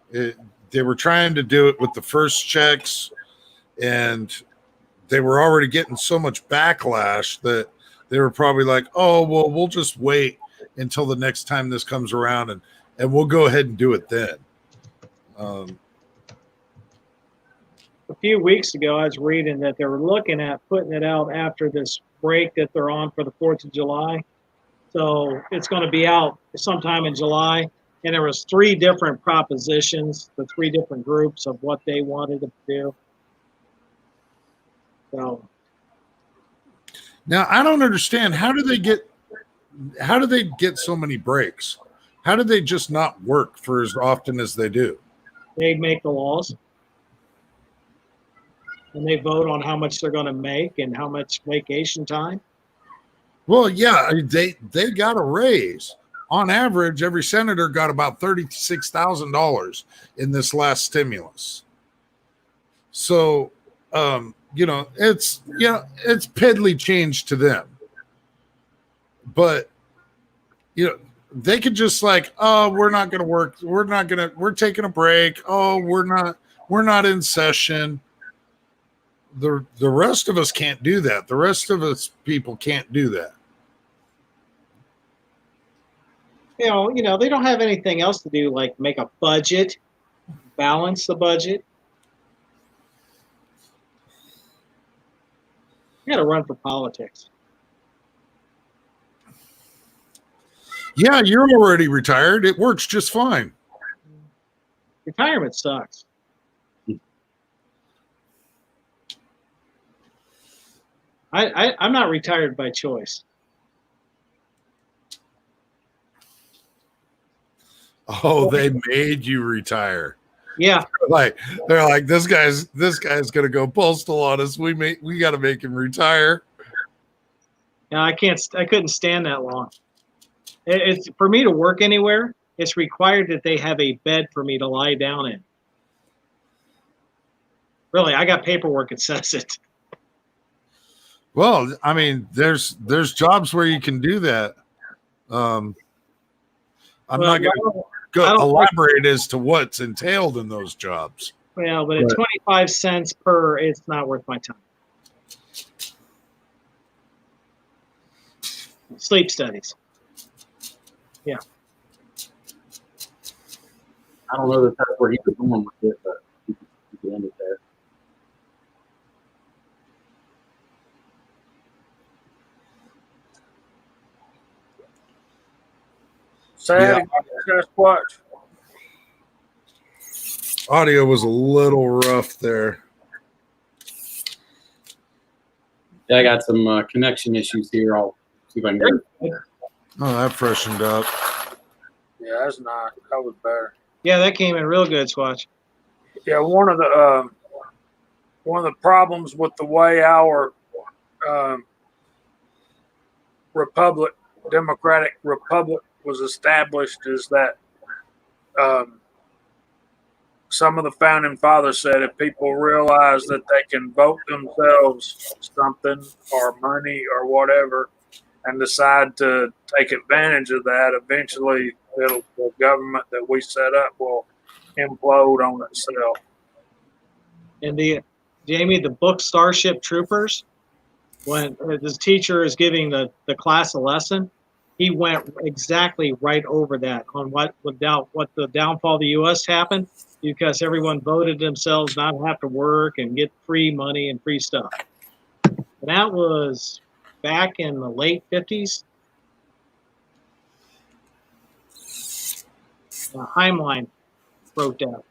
They were trying to do it with the first checks, and they were already getting so much backlash that they were probably like, oh, well, we'll just wait until the next time this comes around, and we'll go ahead and do it then.
A few weeks ago, I was reading that they were looking at putting it out after this break that they're on for the 4th of July. So it's going to be out sometime in July. And there was 3 different propositions, the 3 different groups of what they wanted to do. So
Now, I don't understand. How do they get so many breaks? How do they just not work for as often as they do?
they make the laws. And they vote on how much they're going to make and how much vacation time.
Well, yeah, they got a raise. On average, every senator got about $36,000 in this last stimulus. So, it's piddly change to them. But they could just like, oh, we're not going to work. We're taking a break. Oh, we're not in session. The rest of us can't do that. The rest of us people can't do that.
They don't have anything else to do, like make a budget, balance the budget. You got to run for politics.
Yeah, you're already retired. It works just fine.
Retirement sucks. I'm not retired by choice.
Oh, they made you retire.
Yeah.
They're like this guy's gonna go postal on us. We got to make him retire.
No, I couldn't stand that long. It's for me to work anywhere. It's required that they have a bed for me to lie down in. Really, I got paperwork that says it.
Well, I mean, there's jobs where you can do that. I'm not going to go elaborate as to what's entailed in those jobs.
Well, but at 25 cents per, it's not worth my time. Sleep studies.
I don't know that that's where he was going with it, but you could end it there.
Sad, Sasquatch.
Audio was a little rough there.
Yeah, I got some connection issues here. I'll see if I can get it.
Oh, that freshened up.
Yeah, that's not. That was better.
Yeah, that came in real good, Squatch.
Yeah, one of the problems with the way our Democratic Republic was established is that some of the founding fathers said if people realize that they can vote themselves something or money or whatever and decide to take advantage of that, eventually the government that we set up will implode on itself.
And Jamie, the book Starship Troopers, when the teacher is giving the class a lesson, he went exactly right over that on what the downfall of the U.S. happened because everyone voted themselves not to have to work and get free money and free stuff. And that was back in the late 50s. Heimlein wrote that.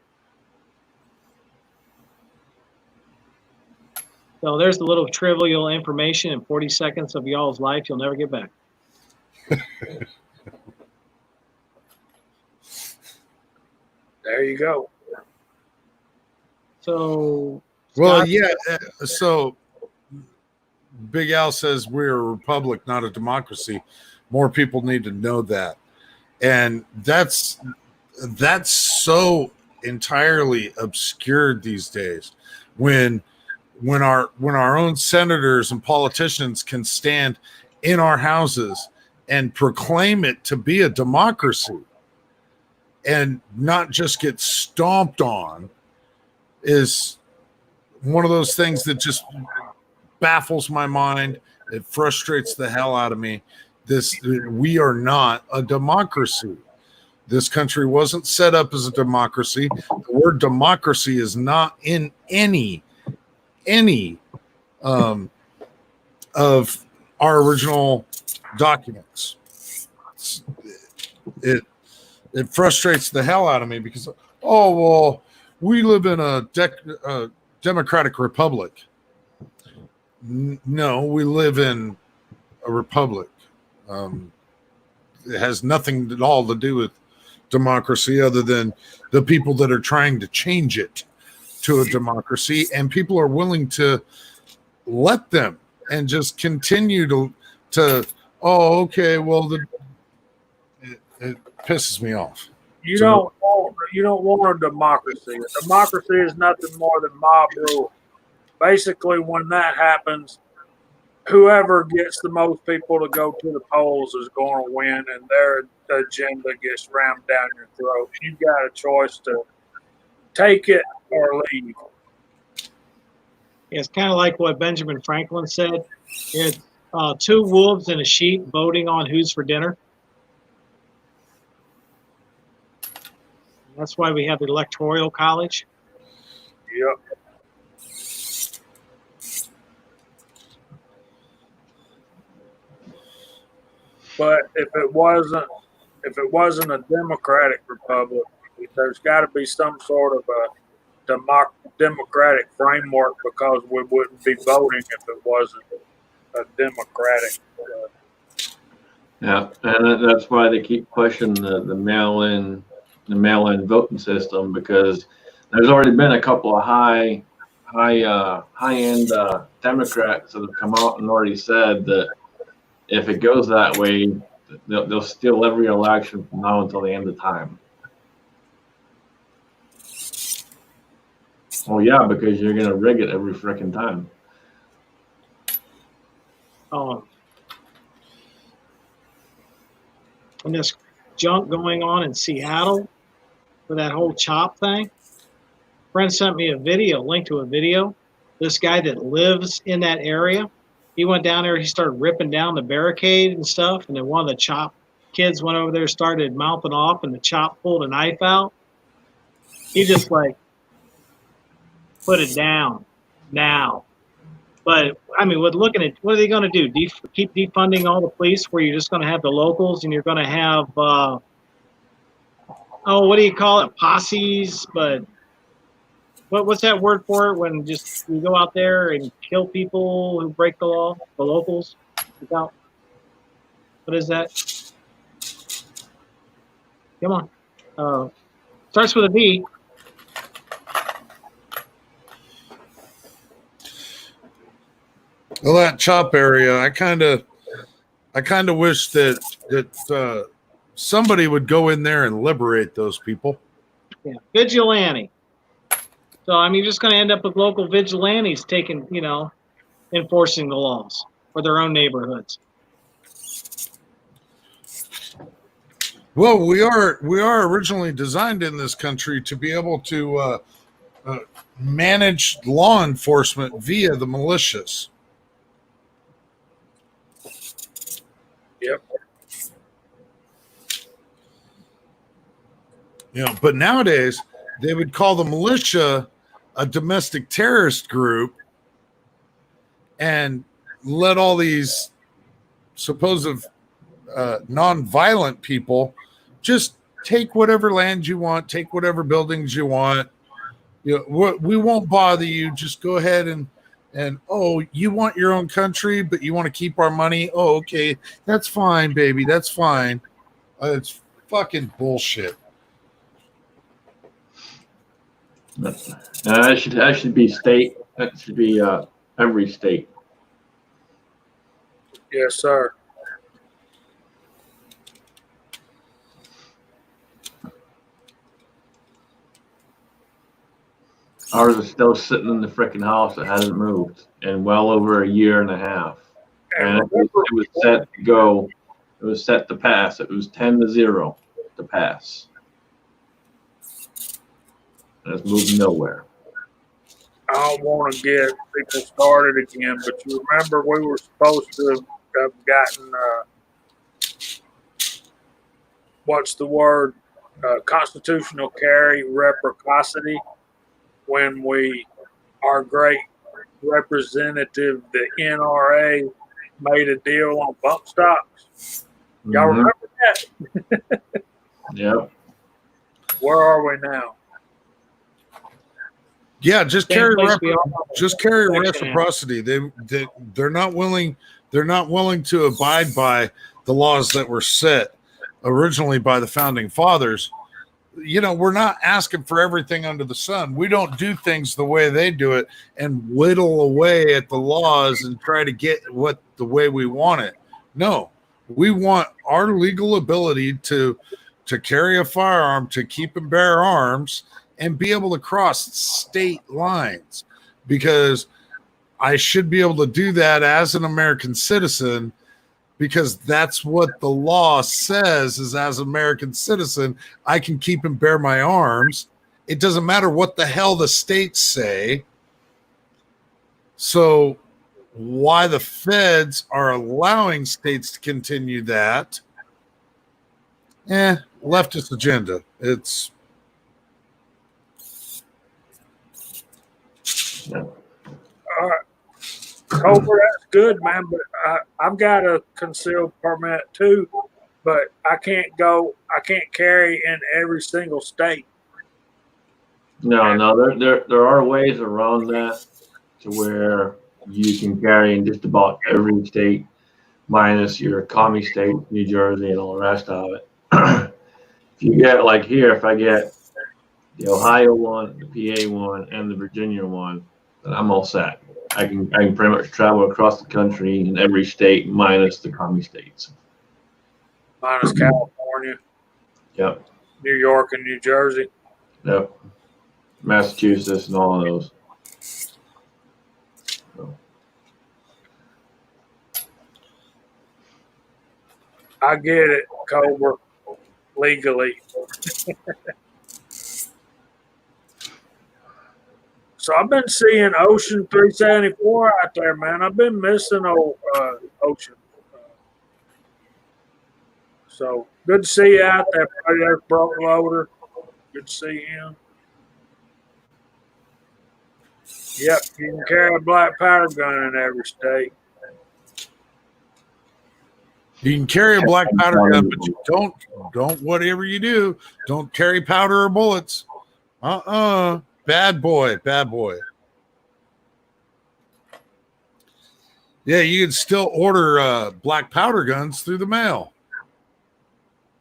So there's the little trivial information in 40 seconds of y'all's life you'll never get back.
There you go.
So,
Well,
Scott,
yeah. So Big Al says we're a republic, not a democracy. More people need to know that. And that's so entirely obscured these days when our own senators and politicians can stand in our houses and proclaim it to be a democracy and not just get stomped on is one of those things that just baffles my mind. It frustrates the hell out of me. We are not a democracy. This country wasn't set up as a democracy. The word democracy is not in any of our original documents. It frustrates the hell out of me because, oh, well, we live in a democratic republic. No, we live in a republic. It has nothing at all to do with democracy other than the people that are trying to change it to a democracy, and people are willing to let them and just continue to oh, okay, well, it pisses me off.
You don't want a democracy. A democracy is nothing more than mob rule. Basically, when that happens, whoever gets the most people to go to the polls is going to win, and their agenda gets rammed down your throat. You've got a choice to take it or leave.
it's kind of like what Benjamin Franklin said. It's two wolves and a sheep voting on who's for dinner. That's why we have the Electoral College.
Yep. But if it wasn't a democratic republic, there's got to be some sort of a democratic framework because we wouldn't be voting if it wasn't a democratic.
Yeah, and that's why they keep pushing the mail-in voting system, because there's already been a couple of high-end Democrats that have come out and already said that if it goes that way, they'll steal every election from now until the end of time. Oh yeah, because you're gonna rig it every freaking time.
And this junk going on in Seattle for that whole CHOP thing. A friend sent me a link to a video. This guy that lives in that area, he went down there. He started ripping down the barricade and stuff. And then one of the CHOP kids went over there, started mouthing off, and the CHOP pulled a knife out. He just like put it down now. But I mean, with looking at what are they going to do? Keep defunding all the police, where you're just going to have the locals, and you're going to have what do you call it? Posses, but what's that word for it? When just you go out there and kill people who break the law, the locals. Without, what is that? Come on, starts with a V.
Well, that CHOP area, I kind of wish that somebody would go in there and liberate those people.
Yeah, vigilante. So I mean, you're just going to end up with local vigilantes taking, enforcing the laws for their own neighborhoods.
Well, we are originally designed in this country to be able to manage law enforcement via the militias.
Yep.
But nowadays they would call the militia a domestic terrorist group and let all these supposed non-violent people just take whatever land you want, take whatever buildings you want. We won't bother you. Just go ahead and you want your own country, but you want to keep our money. Oh, okay, that's fine, baby. That's fine. It's fucking bullshit.
That should be state. That should be every state.
Yes, sir.
Ours is still sitting in the freaking house that hasn't moved in well over a year and a half. And it was set to go. It was set to pass. It was 10-0 to pass. And it's moving nowhere.
I don't want to get people started again, but you remember we were supposed to have gotten what's the word? Constitutional carry reciprocity when our great representative, the NRA, made a deal on bump stocks. Y'all remember that?
Yep.
Where are we now?
Yeah, just
Same
carry
place we are.
reciprocity. They're not willing to abide by the laws that were set originally by the founding fathers. We're not asking for everything under the sun. We don't do things the way they do it and whittle away at the laws and try to get the way we want it. No, we want our legal ability to carry a firearm, to keep and bear arms, and be able to cross state lines, because I should be able to do that as an American citizen, because that's what the law says is as an American citizen, I can keep and bear my arms. It doesn't matter what the hell the states say. So why the feds are allowing states to continue that? Leftist agenda. It's
All right. Cobra, that's good, man. But I've got a concealed permit too, but I can't carry in every single state.
No. There are ways around that to where you can carry in just about every state, minus your commie state, New Jersey, and all the rest of it. If you get like here, if I get the Ohio one, the PA one, and the Virginia one, then I'm all set. I can pretty much travel across the country in every state minus the commie states.
Minus California,
Yep.
New York, and New Jersey.
Yep. Massachusetts and all of those. So.
I get it, Cobra, legally. So I've been seeing Ocean 374 out there, man. I've been missing old Ocean. So good to see you out there, buddy. There's Broke Loader. Good to see him. Yep, you can carry a black powder gun in every state.
You can carry a black powder gun, but you don't whatever you do, don't carry powder or bullets. Bad boy. Yeah, you can still order black powder guns through the mail.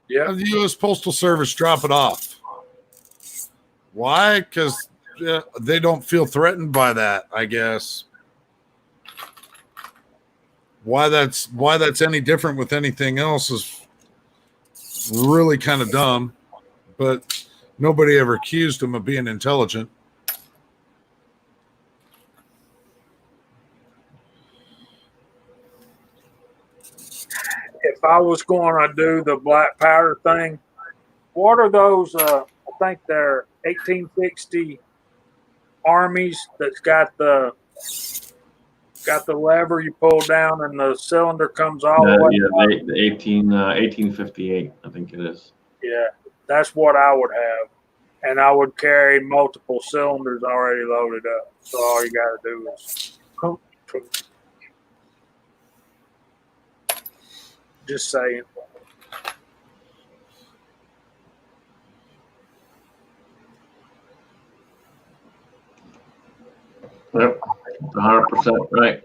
Yeah,
Have the U.S. Postal Service drop it off. Why? Because they don't feel threatened by that, I guess. Why that's any different with anything else is really kind of dumb, but nobody ever accused him of being intelligent.
if I was going to do the black powder thing, what are those? I think they're 1860 Armies that's got the lever you pull down and the cylinder comes all the way.
Yeah, the 1858, I think it is.
Yeah, that's what I would have. And I would carry multiple cylinders already loaded up. So all you got to do is just saying.
Yep, 100% right.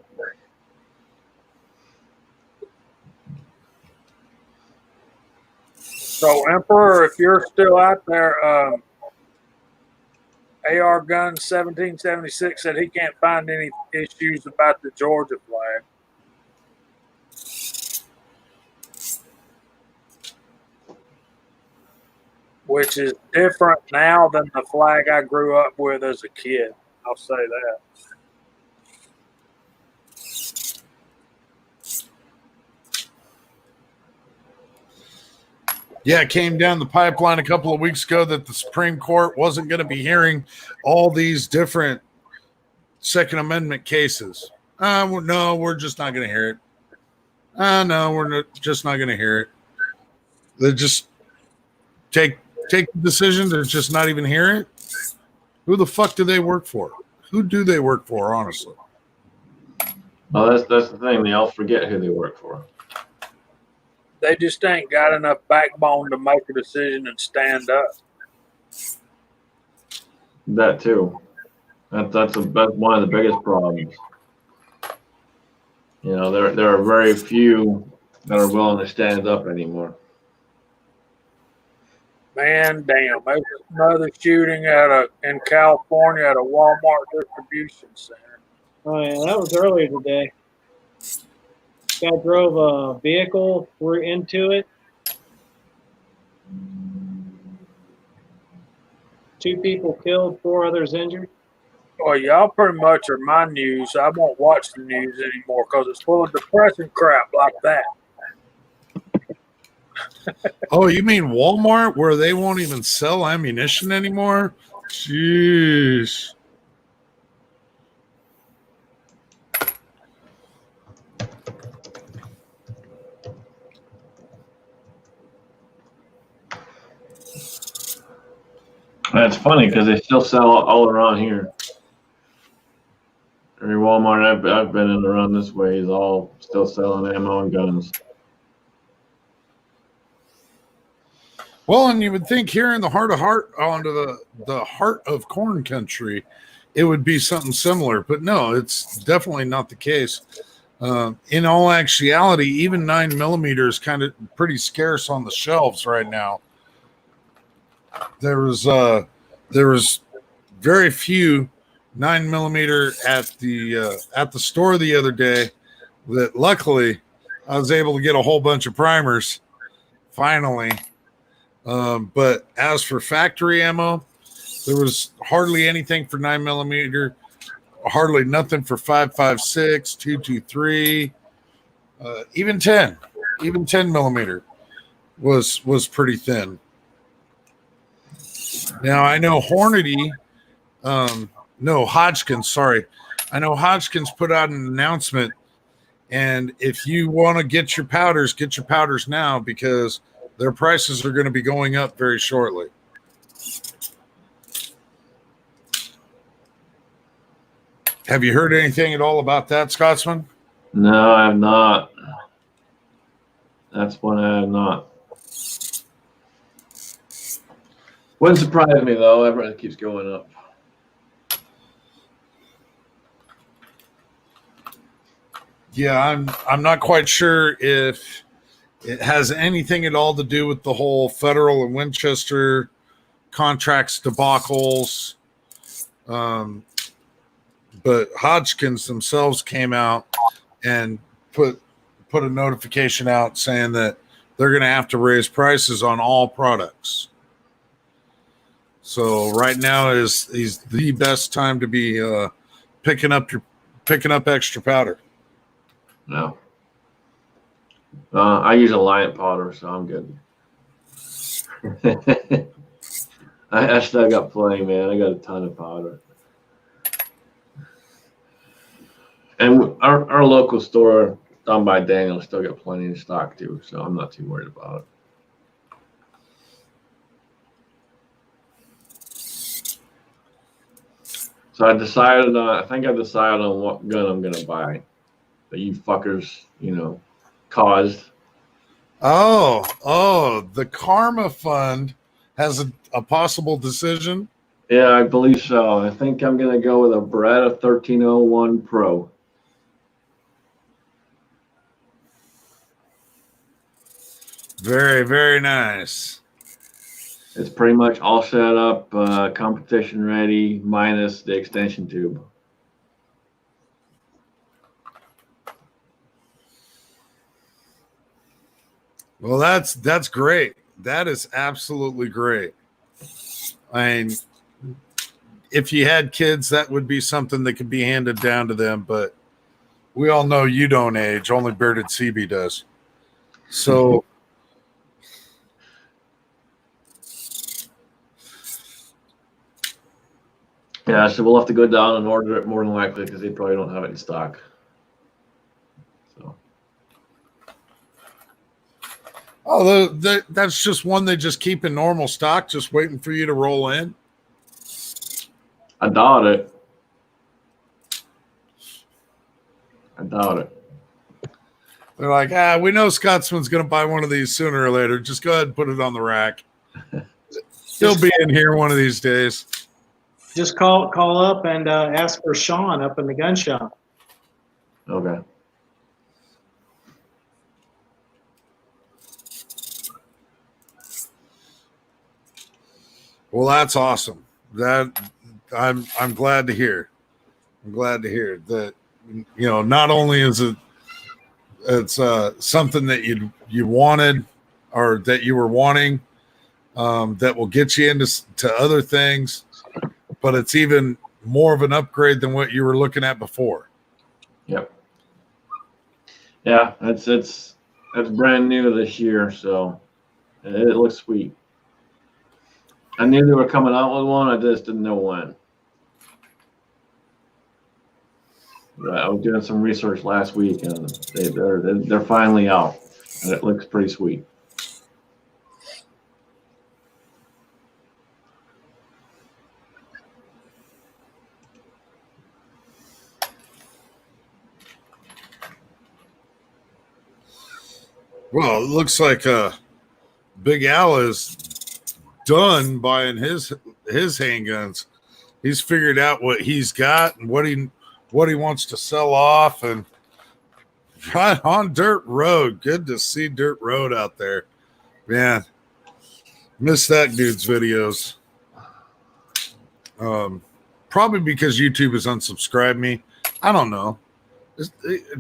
So Emperor, if you're still out there, AR Gun 1776 said he can't find any issues about the Georgia flag. Which is different now than the flag I grew up with as a kid. I'll say that.
Yeah, it came down the pipeline a couple of weeks ago that the Supreme Court wasn't going to be hearing all these different Second Amendment cases. No, we're just not going to hear it. No, we're just not going to hear it. They just take the decision to just not even hear it. Who the fuck do they work for? Who do they work for, honestly?
Well, that's the thing. They all forget who they work for.
They just ain't got enough backbone to make a decision and stand up.
That too. That's one of the biggest problems. You know, there are very few that are willing to stand up anymore.
Man, damn! There was another shooting in California at a Walmart distribution center.
Oh yeah, that was earlier today. Guy drove a vehicle. We're into it. 2 people killed, 4 others injured.
Well, y'all pretty much are my news. I won't watch the news anymore because it's full of depressing crap like that.
Oh, you mean Walmart, where they won't even sell ammunition anymore? Jeez.
That's funny because they still sell all around here. Every Walmart I've been in around this way is all still selling ammo and guns.
Well, and you would think here in the heart onto the heart of corn country, it would be something similar, but no, it's definitely not the case. In all actuality, even 9mm is kind of pretty scarce on the shelves right now. There was very few 9mm at the store the other day. That luckily I was able to get a whole bunch of primers finally. But as for factory ammo, there was hardly anything for 9mm, hardly nothing for 5.56, 223, even 10mm was pretty thin. Now I know Hornady No, Hodgkins. Sorry, I know Hodgkins put out an announcement, and if you want to get your powders now because their prices are going to be going up very shortly. Have you heard anything at all about that, Scotsman?
No, I have not. That's one I have not. Wouldn't surprise me though. Everything keeps going up.
Yeah, I'm not quite sure if it has anything at all to do with the whole Federal and Winchester contracts debacles. But Hodgkins themselves came out and put a notification out saying that they're going to have to raise prices on all products. So right now is the best time to be picking up extra powder.
No. I use Alliant powder, so I'm good. I still got plenty, man. I got a ton of powder. And our local store down by Daniel still got plenty in stock too, so I'm not too worried about it. So I decided I think I decided on what gun I'm gonna buy that you fuckers, caused.
Oh, the Karma Fund has a possible decision.
Yeah, I believe so. I think I'm gonna go with a Beretta 1301 Pro.
Very, very nice.
It's pretty much all set up, competition ready, minus the extension tube.
Well, that's great. That is absolutely great. I mean, if you had kids, that would be something that could be handed down to them. But we all know you don't age. Only Bearded CB does. So.
Yeah, so we'll have to go down and order it more than likely because they probably don't have it in stock. So.
Oh, that's just one they just keep in normal stock, just waiting for you to roll in.
I doubt it.
They're like, we know Scotsman's going to buy one of these sooner or later. Just go ahead and put it on the rack. He'll be in here one of these days.
Just call up and ask for Sean up in the gun shop.
Okay.
Well, that's awesome. That I'm glad to hear. I'm glad to hear that. Not only is it's something that you wanted or that you were wanting, that will get you into other things, but it's even more of an upgrade than what you were looking at before.
Yep. Yeah, it's brand new this year, so it looks sweet. I knew they were coming out with one. I just didn't know when. But I was doing some research last week, and they're finally out, and it looks pretty sweet.
Well, it looks like Big Al is done buying his handguns. He's figured out what he's got and what he wants to sell off, and right on Dirt Road. Good to see Dirt Road out there, man. Miss that dude's videos. Probably because YouTube has unsubscribed me. I don't know.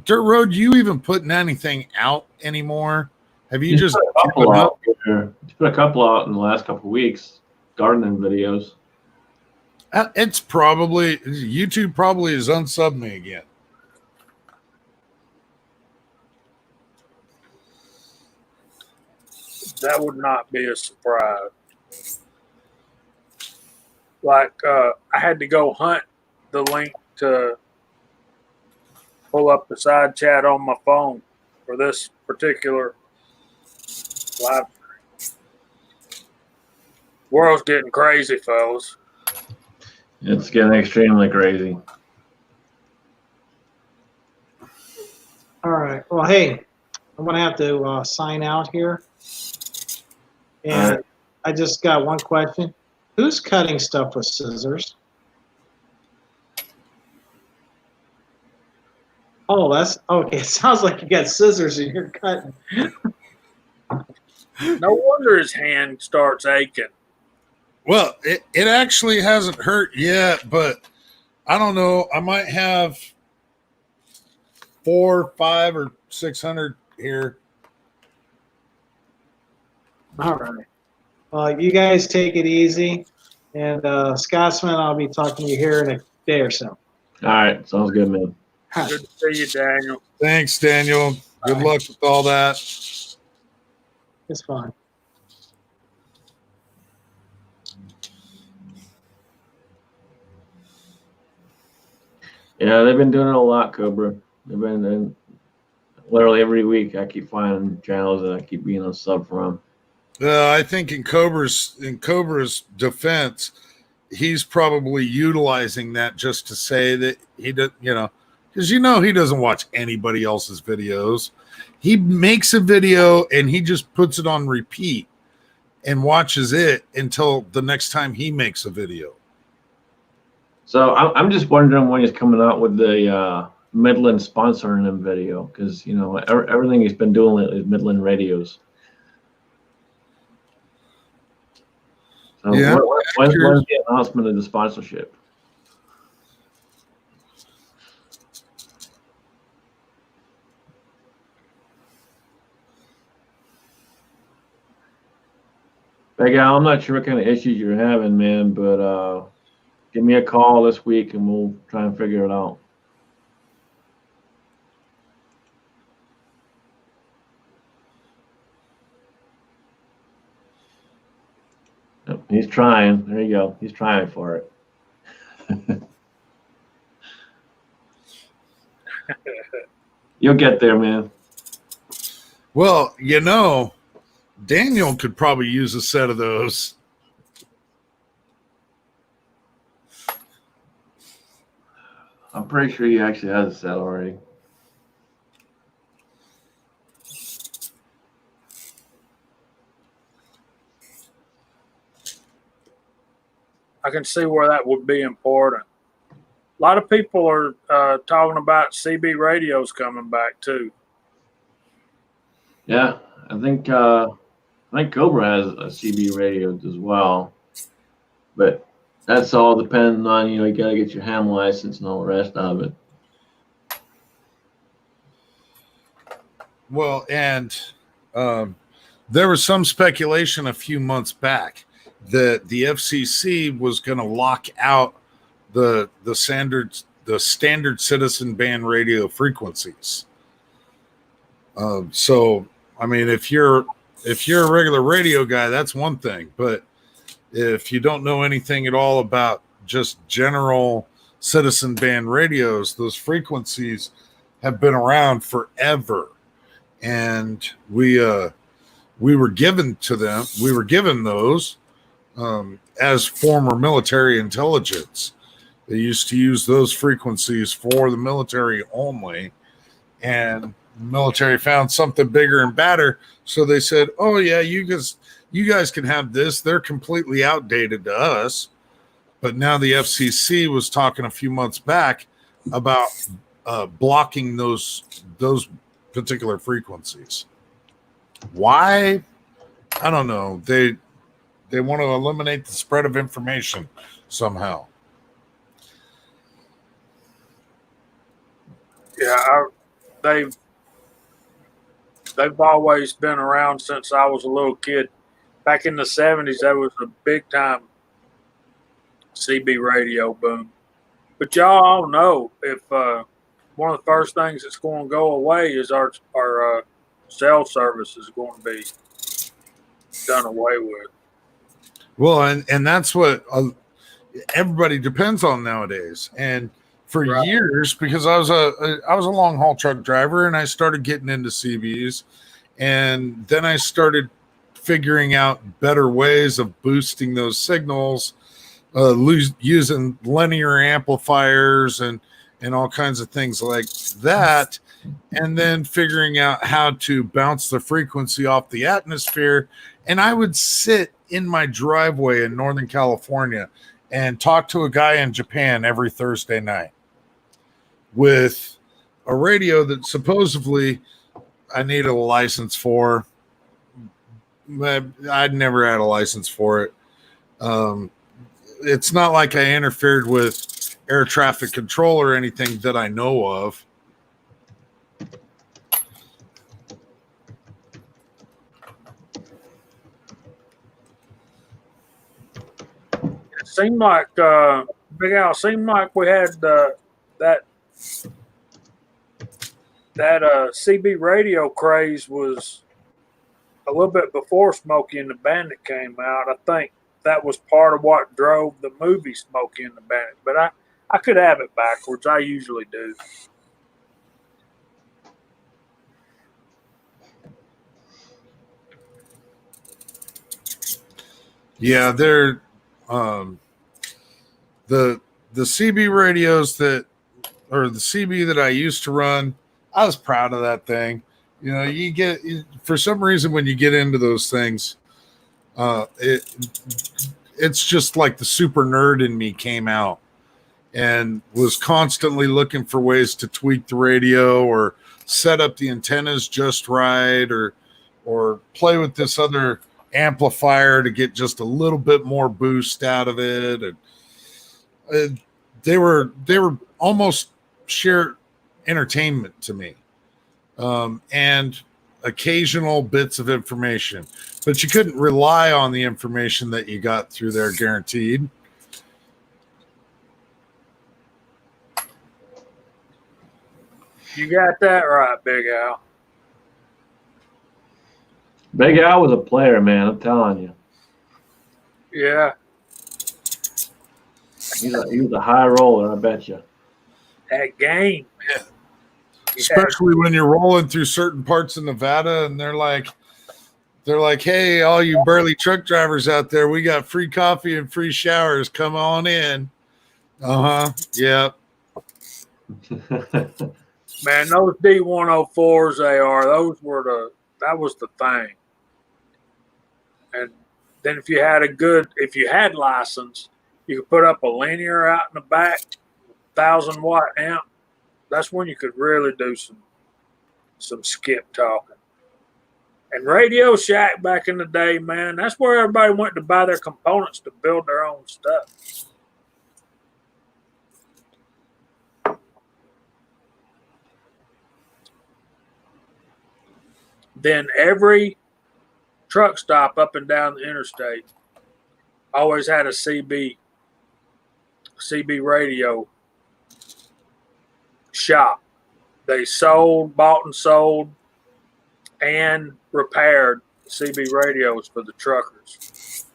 Dirt Road, you even putting anything out anymore? Have you just
put a couple out in the last couple of weeks? Gardening videos.
It's probably YouTube probably has unsubbed me again.
That would not be a surprise. Like I had to go hunt the link to pull up the side chat on my phone for this particular live stream. World's getting crazy, fellas.
It's getting extremely crazy.
All right. Well, hey, I'm gonna have to sign out here, and
All right.
I just got one question: who's cutting stuff with scissors? Oh, that's okay. It sounds like you got scissors and you're cutting.
No wonder his hand starts aching.
Well, it actually hasn't hurt yet, but I don't know. I might have 400, 500, or 600 here.
All right. Well, you guys take it easy, and Scotsman, I'll be talking to you here in a day or so.
All right. Sounds good, man.
Good to see you, Daniel.
Thanks, Daniel. Good luck with all that.
It's fine.
Yeah, they've been doing it a lot, Cobra. They've been doing literally every week. I keep finding channels that I keep being on sub from.
I think in Cobra's defense, he's probably utilizing that just to say that he does, because he doesn't watch anybody else's videos. He makes a video and he just puts it on repeat and watches it until the next time he makes a video.
So I'm just wondering when he's coming out with the Midland sponsoring him video, because everything he's been doing lately is Midland radios. So
Yeah,
when's the announcement of the sponsorship? Hey, Al, I'm not sure what kind of issues you're having, man, but give me a call this week and we'll try and figure it out. Yep, he's trying. There you go. He's trying for it. You'll get there, man.
Well, Daniel could probably use a set of those.
I'm pretty sure he actually has a set already.
I can see where that would be important. A lot of people are talking about CB radios coming back too.
Yeah, I think Cobra has a CB radio as well, but that's all depending on you got to get your ham license and all the rest of it.
Well, and there was some speculation a few months back that the FCC was going to lock out the standard citizen band radio frequencies. So, I mean, if you're a regular radio guy, that's one thing. But if you don't know anything at all about just general citizen band radios, those frequencies have been around forever. And we were given to them. We were given those as former military intelligence. They used to use those frequencies for the military only, and the military found something bigger and badder. So they said, "Oh yeah, you guys can have this. They're completely outdated to us." But now the FCC was talking a few months back about blocking those particular frequencies. Why? I don't know. They want to eliminate the spread of information somehow.
Yeah, they've always been around since I was a little kid. Back in the 70s, there was a big time CB radio boom. But y'all all know if one of the first things that's going to go away is our cell service is going to be done away with.
Well, and that's what everybody depends on nowadays. And for
Right.
years, because I was a long haul truck driver, and I started getting into CBs, and then I started figuring out better ways of boosting those signals, using linear amplifiers and all kinds of things like that, and then figuring out how to bounce the frequency off the atmosphere. And I would sit in my driveway in Northern California and talk to a guy in Japan every Thursday night with a radio that supposedly I needed a license for. I'd never had a license for it. It's not like I interfered with air traffic control or anything that I know of.
It seemed like Big Al. Seemed like we had that CB radio craze was a little bit before Smokey and the Bandit came out. I think that was part of what drove the movie Smokey and the Bandit. But I could have it backwards. I usually do.
Yeah, they're the CB radios the CB that I used to run. I was proud of that thing. You know, for some reason when you get into those things, it's just like the super nerd in me came out and was constantly looking for ways to tweak the radio or set up the antennas just right, or play with this other amplifier to get just a little bit more boost out of it. And they were almost sheer entertainment to me, and occasional bits of information, but you couldn't rely on the information that you got through there guaranteed.
You got that right, Big Al.
Big Al was a player, man. I'm telling you.
Yeah,
He was a high roller, I bet you.
that game.
Especially when you're rolling through certain parts of Nevada and they're like, hey, all you burly truck drivers out there, we got free coffee and free showers. Come on in. Yep.
Man, those D104s that was the thing. And then if you had license, you could put up a linear out in the back, 1,000-watt amp. That's when you could really do some skip talking. And Radio Shack back in the day, man, that's where everybody went to buy their components to build their own stuff. Then every truck stop up and down the interstate always had a CB radio shop. They bought and sold and repaired CB radios for the truckers.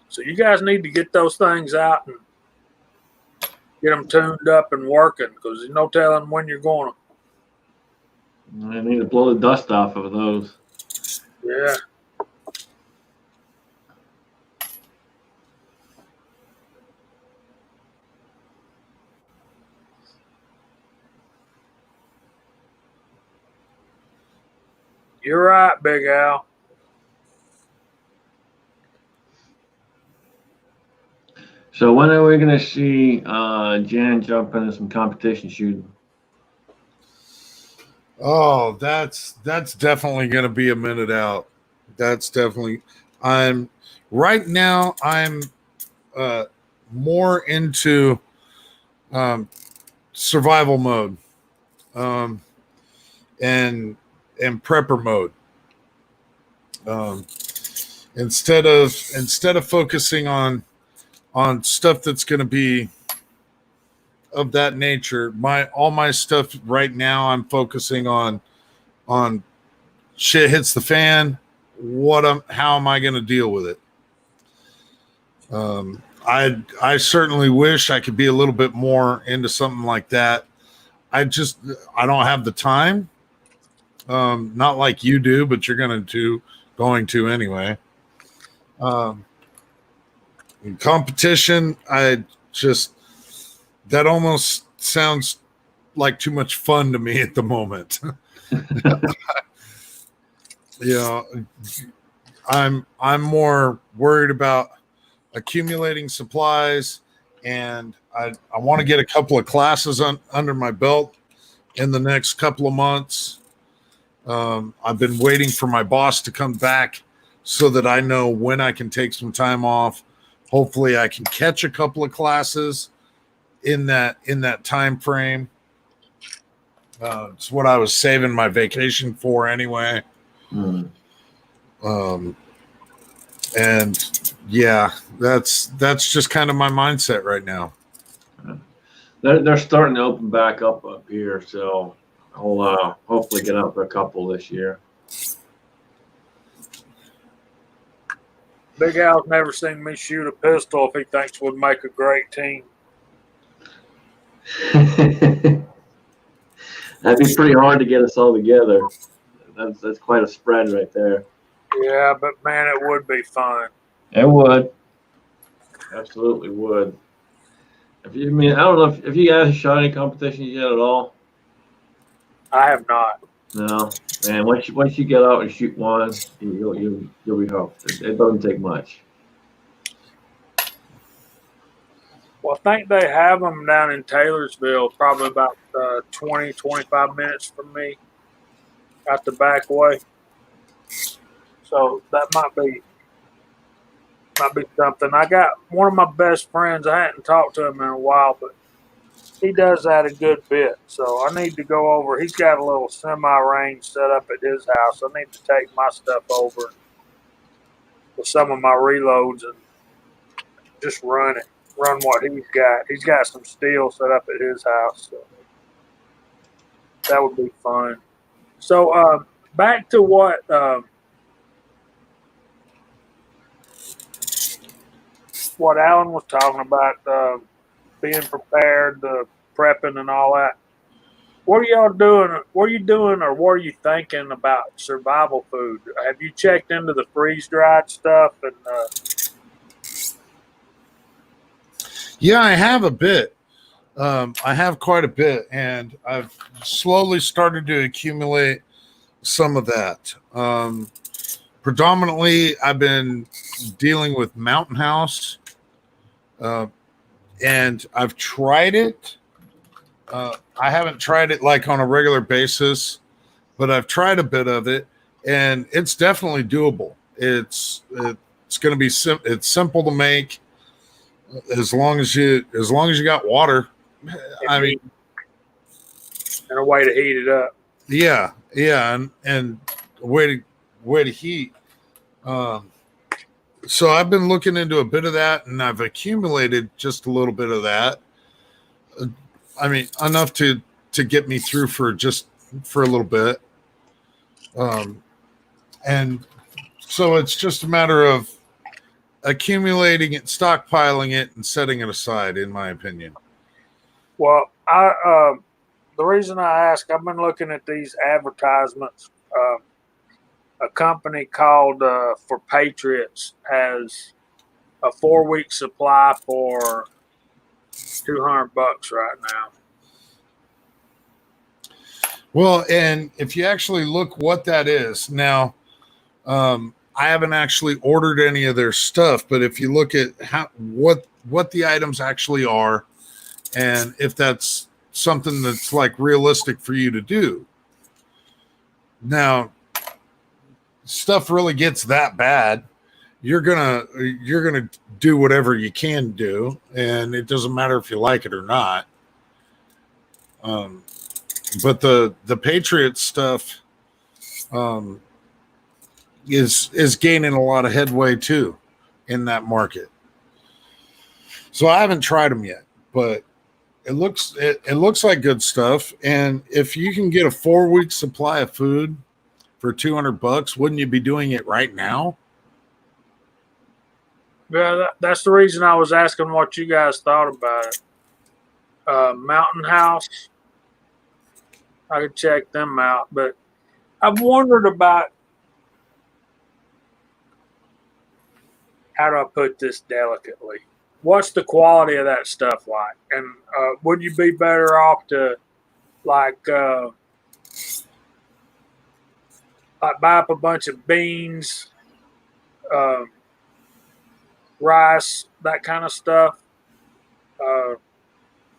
So you guys need to get those things out and get them tuned up and working, because there's no telling when you're going to.
I need to blow the dust off of those.
Yeah. You're right, Big Al.
So when are we going to see Jan jump into some competition shooting?
Oh, that's definitely going to be a minute out. That's definitely. I'm more into survival mode, and prepper mode. Instead of focusing on stuff that's going to be of that nature, all my stuff right now, I'm focusing on shit hits the fan, how am I going to deal with it? I certainly wish I could be a little bit more into something like that. I don't have the time. Not like you do, but you're going to anyway. In competition, that almost sounds like too much fun to me at the moment. I'm more worried about accumulating supplies, and I want to get a couple of classes under my belt in the next couple of months. I've been waiting for my boss to come back so that I know when I can take some time off. Hopefully I can catch a couple of classes in that time frame. It's what I was saving my vacation for anyway. And yeah, that's just kind of my mindset right now.
They're starting to open back up here, so I'll hopefully get out for a couple this year.
Big Al's never seen me shoot a pistol if he thinks we'd make a great team.
That'd be pretty hard to get us all together. That's quite a spread right there.
Yeah, but man, it would be fun.
It would. Absolutely would. I don't know if you guys shot any competitions yet at all.
I have not.
No, man. Once you get out and shoot one, you'll be hooked. It doesn't take much.
Well, I think they have them down in Taylorsville, probably about 20, 25 minutes from me, out the back way. So that might be something. I got one of my best friends. I hadn't talked to him in a while, but he does that a good bit. So I need to go over. He's got a little semi-range set up at his house. I need to take my stuff over with some of my reloads and just run what he's got. He's got some steel set up at his house. So that would be fun. So back to what Alan was talking about, being prepared, the prepping and all that. What are y'all doing? What are you doing, or what are you thinking about survival food? Have you checked into the freeze-dried stuff? And
yeah, I have a bit. I have quite a bit, and I've slowly started to accumulate some of that. Predominantly, I've been dealing with Mountain House, and I've tried it. I haven't tried it like on a regular basis, but I've tried a bit of it, and it's definitely doable. It's going to be it's simple to make as long as you got water. I mean,
and a way to heat it up.
Yeah, and a way to heat. So I've been looking into a bit of that, and I've accumulated just a little bit of that. I mean, enough to get me through for a little bit. And so it's just a matter of accumulating it, stockpiling it, and setting it aside, in my opinion.
Well, the reason I ask, I've been looking at these advertisements. A company called For Patriots has a 4-week supply for $200 right now.
Well, and if you actually look what that is now, I haven't actually ordered any of their stuff, but if you look at what the items actually are, and if that's something that's like realistic for you to do. Now, stuff really gets that bad, you're gonna do whatever you can do, and it doesn't matter if you like it or not. But the Patriots stuff is gaining a lot of headway too in that market. So I haven't tried them yet, but it looks like good stuff. And if you can get a 4-week supply of food, for $200, wouldn't you be doing it right now?
Yeah, that's the reason I was asking what you guys thought about it. Mountain House, I could check them out, but I've wondered about, how do I put this delicately? What's the quality of that stuff like? And would you be better off to like buy up a bunch of beans, rice, that kind of stuff,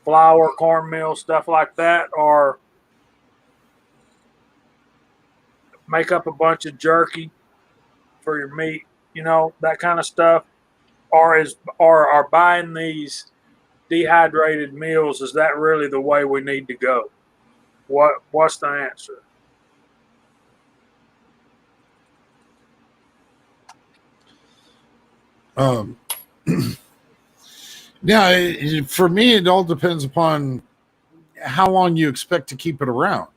flour, cornmeal, stuff like that, or make up a bunch of jerky for your meat, that kind of stuff? Or are buying these dehydrated meals, is that really the way we need to go? What's the answer?
Yeah, for me, it all depends upon how long you expect to keep it around.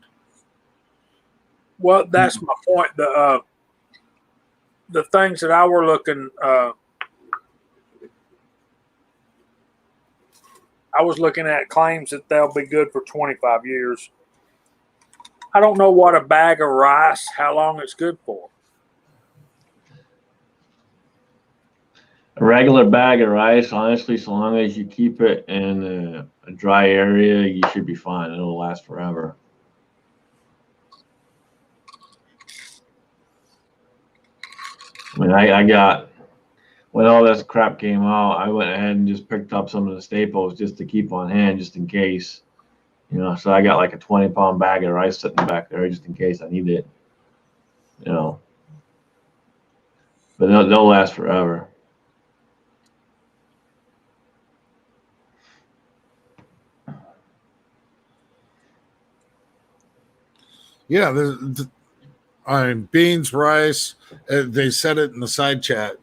Well, that's my point. The things that I were looking, I was looking at claims that they'll be good for 25 years. I don't know what a bag of rice, how long it's good for.
A regular bag of rice, honestly, so long as you keep it in a dry area, you should be fine. It'll last forever. I mean, I got, when all this crap came out, I went ahead and just picked up some of the staples just to keep on hand, just in case. So I got like a 20-pound bag of rice sitting back there just in case I need it. But they'll last forever.
Yeah, beans, rice. They said it in the side chat.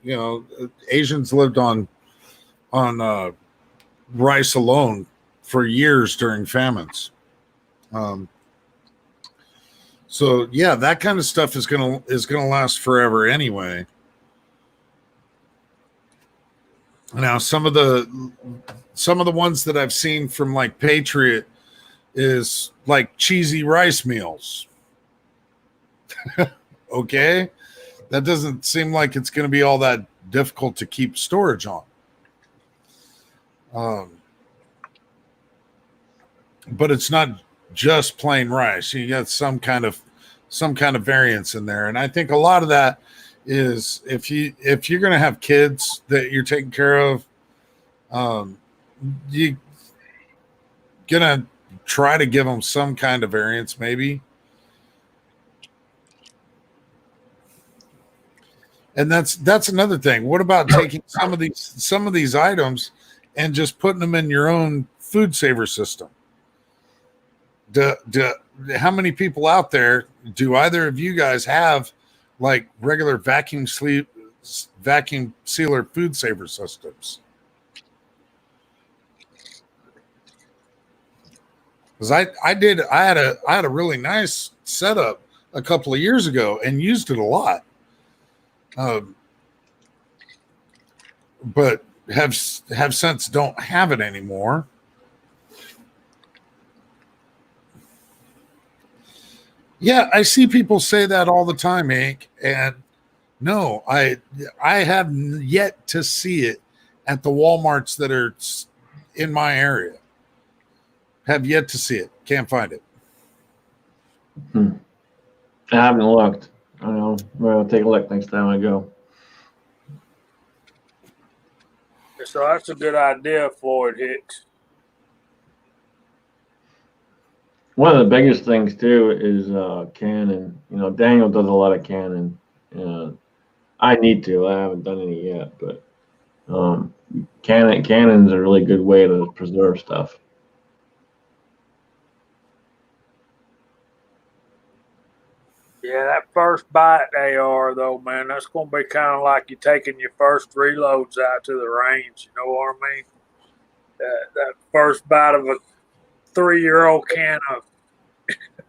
Asians lived on rice alone for years during famines. So yeah, that kind of stuff is gonna last forever anyway. Now, some of the ones that I've seen from like Patriot is like cheesy rice meals. Okay, that doesn't seem like it's going to be all that difficult to keep storage on. But it's not just plain rice. You got some kind of variance in there, and I think a lot of that is if you're going to have kids that you're taking care of, you gonna try to give them some kind of variance, maybe. And that's another thing. What about taking some of these items and just putting them in your own food saver system? How many people out there do either of you guys have like regular vacuum sealer food saver systems? Because I had a really nice setup a couple of years ago and used it a lot. But have since don't have it anymore. Yeah, I see people say that all the time, Hank, and no, I have yet to see it at the Walmarts that are in my area. Have yet to see it. Can't find it.
I haven't looked. I don't know. I'll take a look next time I go.
So that's a good idea, Floyd Hicks.
One of the biggest things too is canning. Daniel does a lot of canning. I need to. I haven't done any yet, but canning's a really good way to preserve stuff.
Yeah, that first bite AR though, man, that's gonna be kind of like you taking your first reloads out to the range. You know what I mean? That first bite of a 3-year-old can of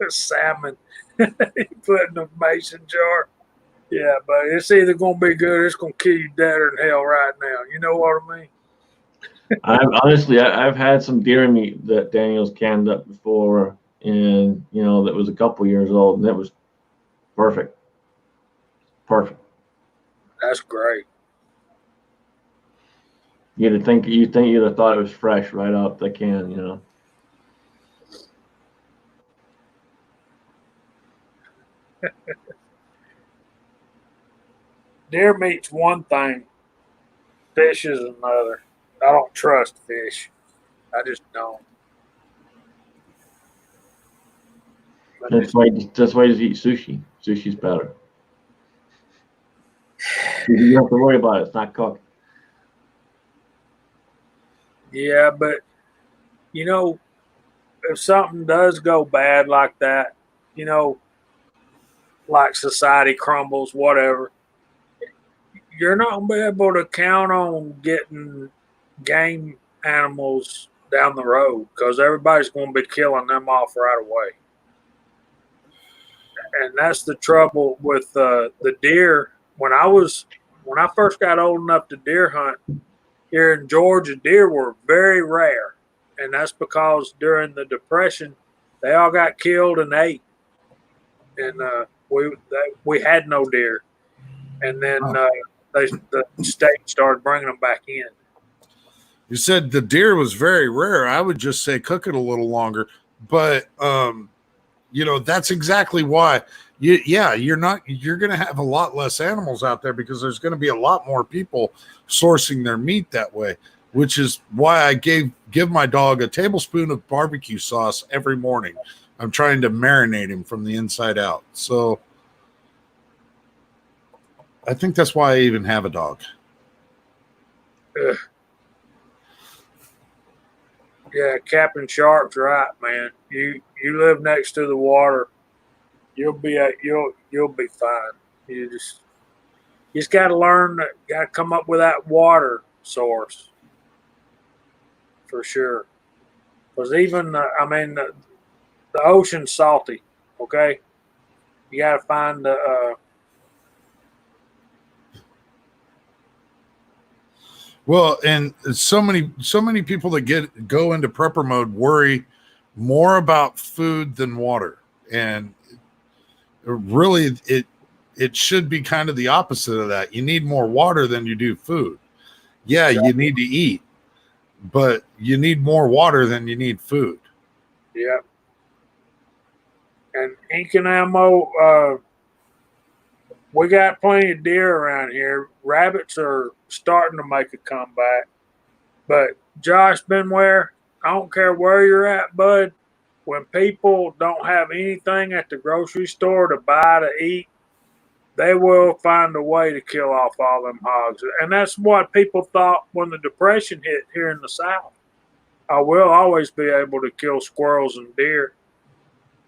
salmon. He put in a mason jar. Yeah, but it's either gonna be good or it's gonna kill you deader than hell right now. You know what I mean?
I've had some deer meat that Daniel's canned up before, and that was a couple years old, and it was perfect. Perfect.
That's great.
You'd think you'd have thought it was fresh right out the can.
Deer meat's one thing, fish is another. I don't trust fish. I just don't.
That's why you just eat sushi. Sushi's better. You don't have to worry about it. It's not cooked.
Yeah, but if something does go bad like that, like society crumbles, whatever, you're not going to be able to count on getting game animals down the road because everybody's going to be killing them off right away. And that's the trouble with the deer. When I first got old enough to deer hunt here in Georgia, deer were very rare. And that's because during the Depression, they all got killed and ate. And we had no deer. And then the state started bringing them back in.
You said the deer was very rare. I would just say cook it a little longer. But, that's exactly why. You're going to have a lot less animals out there because there's going to be a lot more people sourcing their meat that way, which is why I give my dog a tablespoon of barbecue sauce every morning. I'm trying to marinate him from the inside out. So I think that's why I even have a dog.
Ugh. Yeah, Captain Sharp's right, man. You live next to the water, you'll be fine. You just got to learn. Got to come up with that water source for sure. Because even the ocean's salty. Okay, you got to find the.
Well, and so many people that go into prepper mode worry more about food than water, and really it should be kind of the opposite of that. You need more water than you do food. Yeah, you need to eat, but you need more water than you need food.
Yeah. And ink and ammo, we got plenty of deer around here. Rabbits are starting to make a comeback. But Josh Benware, I don't care where you're at, bud. When people don't have anything at the grocery store to buy to eat, they will find a way to kill off all them hogs. And that's what people thought when the Depression hit here in the South. I will always be able to kill squirrels and deer.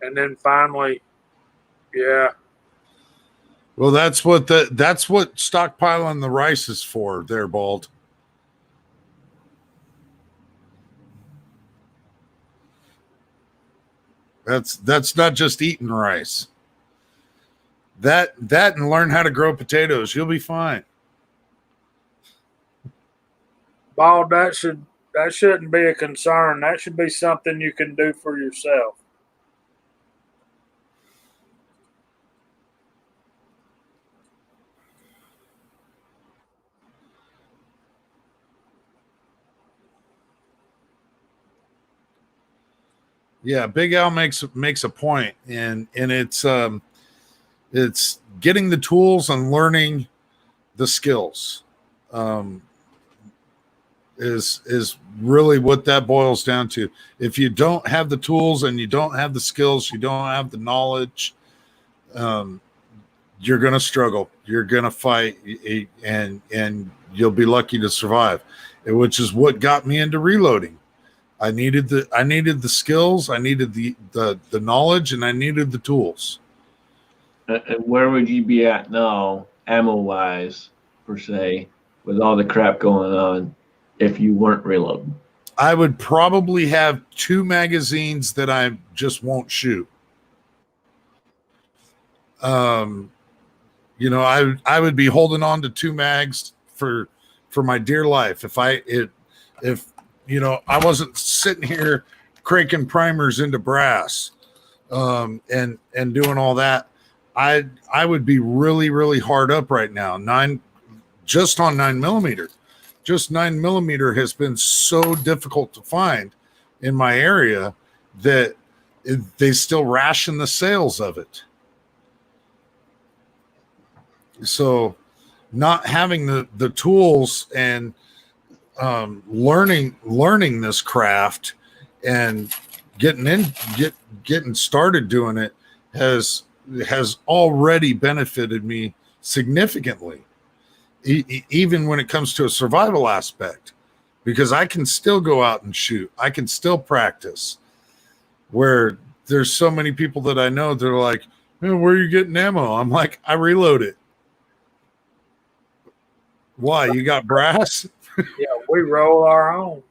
And then finally, yeah.
Well, that's what stockpiling the rice is for there, Bald. That's not just eating rice. That and learn how to grow potatoes. You'll be fine.
Bald, that shouldn't be a concern. That should be something you can do for yourself.
Yeah, Big Al makes a point, and it's getting the tools and learning the skills. Is really what that boils down to. If you don't have the tools and you don't have the skills, you don't have the knowledge, you're going to struggle. You're going to fight, and you'll be lucky to survive, which is what got me into reloading. I needed the skills, I needed the knowledge, and I needed the tools.
And where would you be at now, ammo-wise, per se, with all the crap going on, if you weren't reloading?
I would probably have 2 magazines that I just won't shoot. You know, I would be holding on to 2 mags for my dear life if you know, I wasn't sitting here cranking primers into brass and doing all that. I would be really, really hard up right now. Just on 9mm. Just 9mm has been so difficult to find in my area that they still ration the sales of it. So not having the tools and learning this craft and getting started doing it has already benefited me significantly, even when it comes to a survival aspect, because I can still go out and shoot. I can still practice, where there's so many people that I know that are like, "Man, where are you getting ammo?" I'm like, I reload it. Why? You got brass?
Yeah, we roll our own.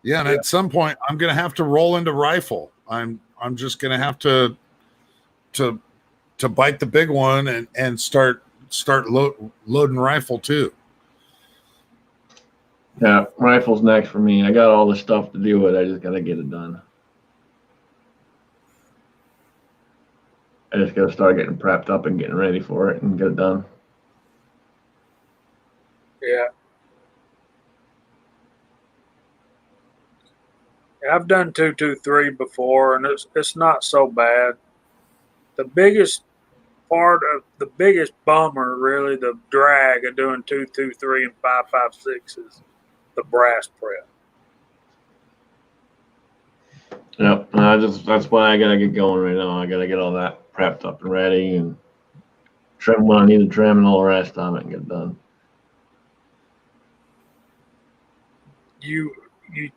Yeah, and at some point I'm gonna have to roll into rifle. I'm just gonna have to bite the big one and start loading rifle too.
Yeah, rifle's next for me. I got all the stuff to do it. I just gotta get it done. I just gotta start getting prepped up and getting ready for it and get it done.
Yeah. I've done 223 before, and it's not so bad. The biggest bummer, really, the drag of doing 223 and 5.56 is the brass prep.
Yep, that's why I gotta get going right now. I gotta get all that prepped up and ready and trim what I need to trim and all the rest of it and get it done.
You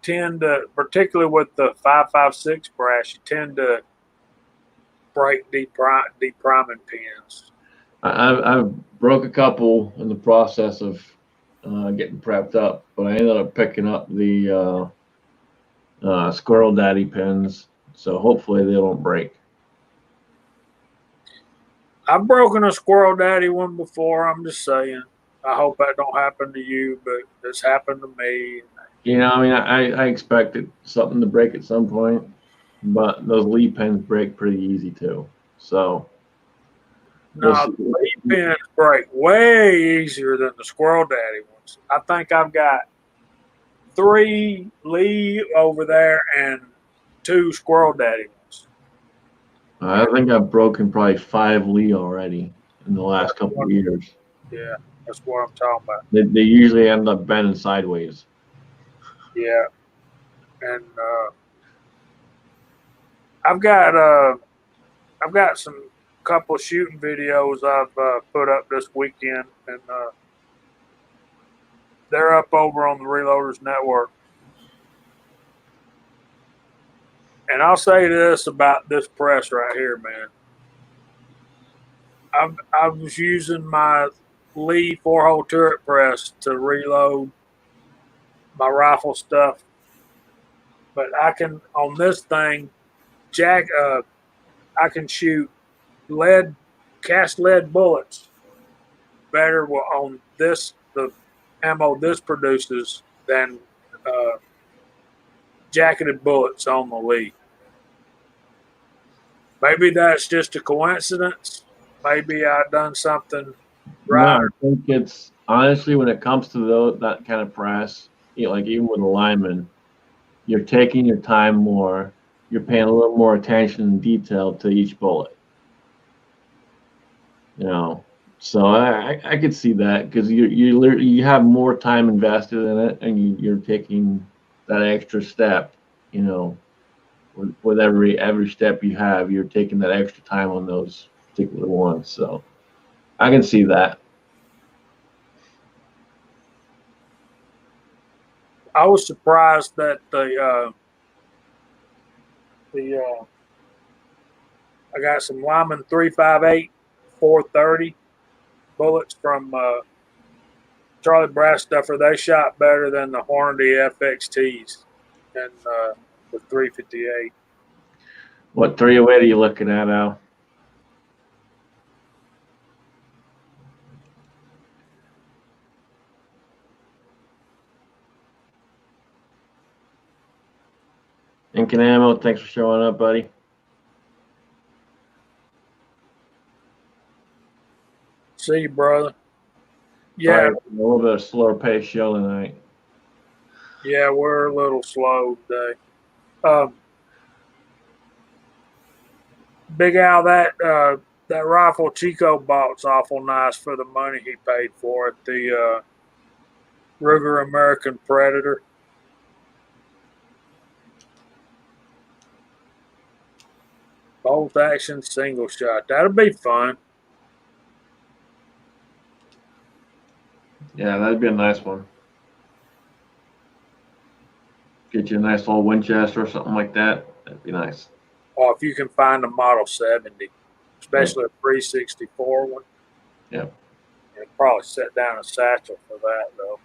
tend to, particularly with the 5.56 brass, you tend to break depriming pins.
I've broke a couple in the process of getting prepped up, but I ended up picking up the Squirrel Daddy pins, so hopefully they don't break.
I've broken a Squirrel Daddy one before. I'm just saying. I hope that don't happen to you, but it's happened to me.
You know, I mean, I expected something to break at some point, but those Lee pins break pretty easy too. So
No, the Lee pins break way easier than the Squirrel Daddy ones. I think I've got 3 Lee over there and 2 Squirrel Daddy ones.
I think I've broken probably 5 Lee already in the last couple of years.
Yeah, that's what I'm talking about.
They usually end up bending sideways.
Yeah, and I've got some couple of shooting videos I've put up this weekend, and they're up over on the Reloaders Network. And I'll say this about this press right here, man. I was using my Lee 4-hole turret press to reload my rifle stuff, but I can, on this thing, I can shoot cast lead bullets better on this, the ammo this produces, than jacketed bullets on the Lee. Maybe that's just a coincidence. Maybe I've done something right.
No, I think it's honestly, when it comes to that kind of press, you know, like even with a lineman, you're taking your time more. You're paying a little more attention and detail to each bullet. You know, so I could see that, because you have more time invested in it, and you're taking that extra step. You know, with every step you have, you're taking that extra time on those particular ones. So I can see that.
I was surprised that I got some Lyman 358 430 bullets from Charlie Brassduffer, they shot better than the Hornady FXTs and the 358.
What 308 are you looking at, Al? Incan Ammo, thanks for showing up, buddy.
See you, brother.
Sorry,
Yeah,
a little bit of slower pace show tonight.
yeah, we're a little slow today. Big Al, that rifle Chico bought's awful nice for the money he paid for it. The Ruger American Predator. Bolt action single shot. That'll be fun.
Yeah, that'd be a nice one. Get you a nice little Winchester or something like that. That'd be nice.
Or if you can find a Model 70, especially a 364 one.
Yeah.
And probably set down a satchel for that, though.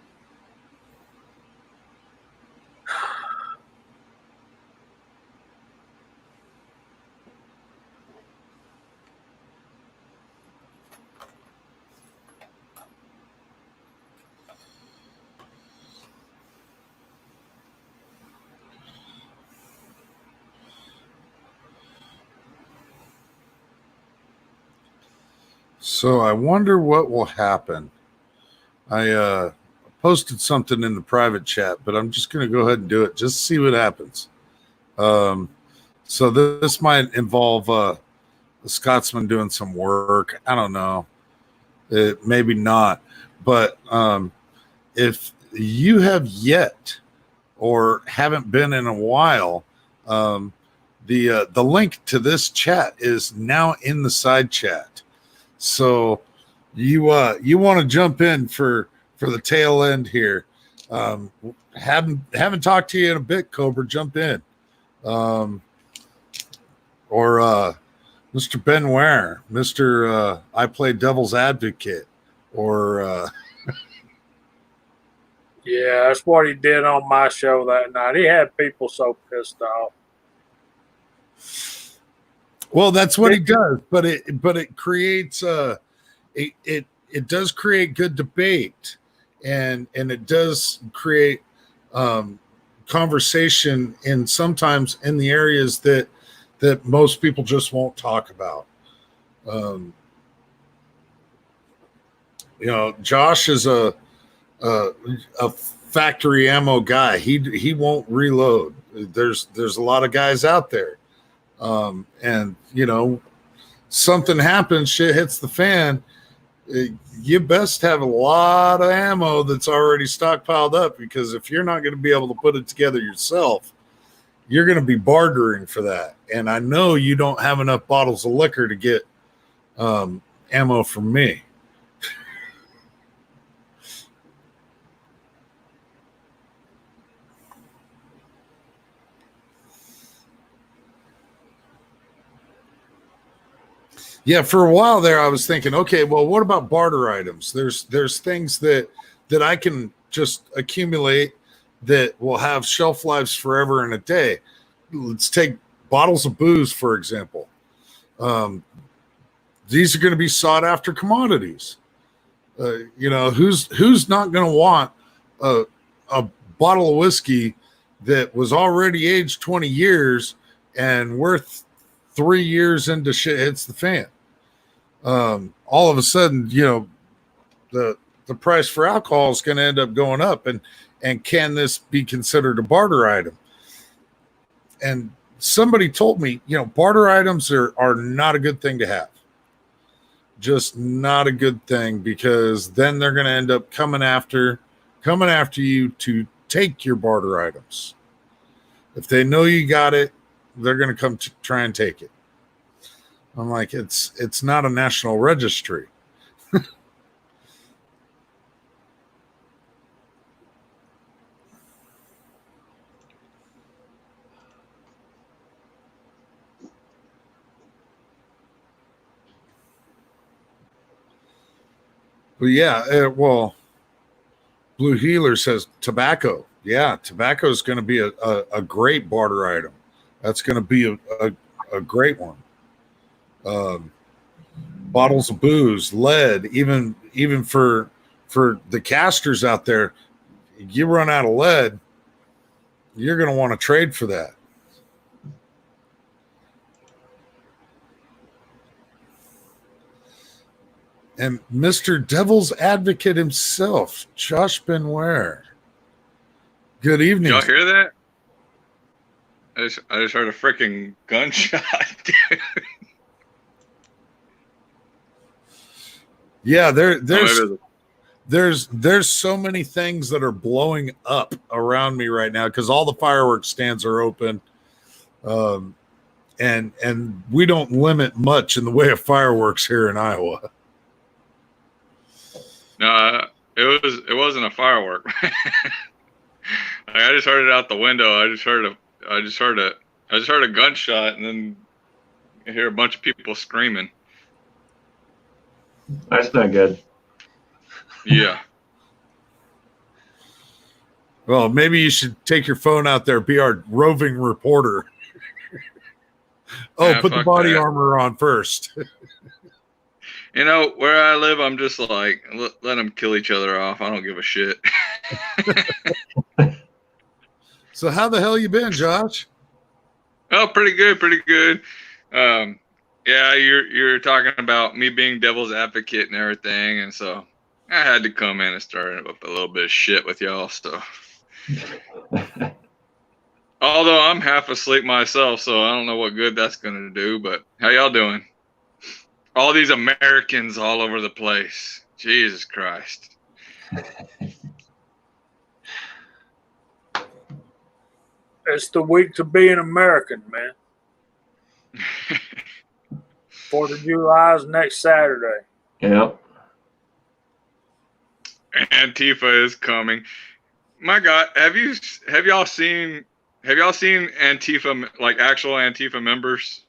So I wonder what will happen. I posted something in the private chat, but I'm just going to go ahead and do it just to see what happens. So this might involve a Scotsman doing some work. I don't know. Maybe not. But if you have yet or haven't been in a while, the link to this chat is now in the side chat. So you want to jump in for the tail end here. Haven't talked to you in a bit, Cobra. Jump in. Or Mr. Ben Ware, Mr. I play devil's advocate, or
Yeah, that's what he did on my show that night. He had people so pissed off.
well, that's what he does. But it creates it does create good debate, and it does create conversation in sometimes in the areas that most people just won't talk about. Josh is a factory ammo guy. He won't reload. There's a lot of guys out there, and something happens, shit hits the fan. You best have a lot of ammo that's already stockpiled up, because if you're not going to be able to put it together yourself, you're going to be bartering for that. And I know you don't have enough bottles of liquor to get ammo from me. Yeah, for a while there, I was thinking, okay, well, what about barter items? There's things that I can just accumulate that will have shelf lives forever and a day. Let's take bottles of booze, for example. These are going to be sought after commodities. Who's not going to want a bottle of whiskey that was already aged 20 years and worth 3 years into shit hits the fan? All of a sudden, the price for alcohol is going to end up going up, and can this be considered a barter item? And somebody told me, barter items are not a good thing to have. Just not a good thing, because then they're going to end up coming after you to take your barter items. If they know you got it, they're going to come to try and take it. I'm like, it's not a national registry. But yeah, well, Blue Healer says tobacco. Yeah, tobacco is going to be a great barter item. That's going to be a great one. Bottles of booze, lead, even for the casters out there, you run out of lead, you're going to want to trade for that. And Mr. Devil's Advocate himself, Josh Benoit. Good evening.
Y'all hear that? I just heard a freaking gunshot. Dude.
Yeah, there's so many things that are blowing up around me right now because all the fireworks stands are open, and we don't limit much in the way of fireworks here in Iowa.
No, it wasn't a firework. I just heard it out the window. I just heard a gunshot, and then I hear a bunch of people screaming.
That's not good.
Yeah.
Well, maybe you should take your phone out there, be our roving reporter.
Yeah,
put the
fuck
body
that.
armor on first.
You know, where I live, I'm just like, let them kill each other off. I don't give a shit.
So how the hell you been, Josh?
Oh, pretty good, pretty good. Yeah, you're talking about me being devil's advocate and everything, and so I had to come in and start up a little bit of shit with y'all. So, although I'm half asleep myself, so I don't know what good that's gonna do. But how y'all doing? All these Americans all over the place. Jesus Christ.
It's the week to be an American, man. 4th of July is next Saturday.
Yep.
Antifa is coming. My God, have y'all seen Antifa, like actual Antifa members?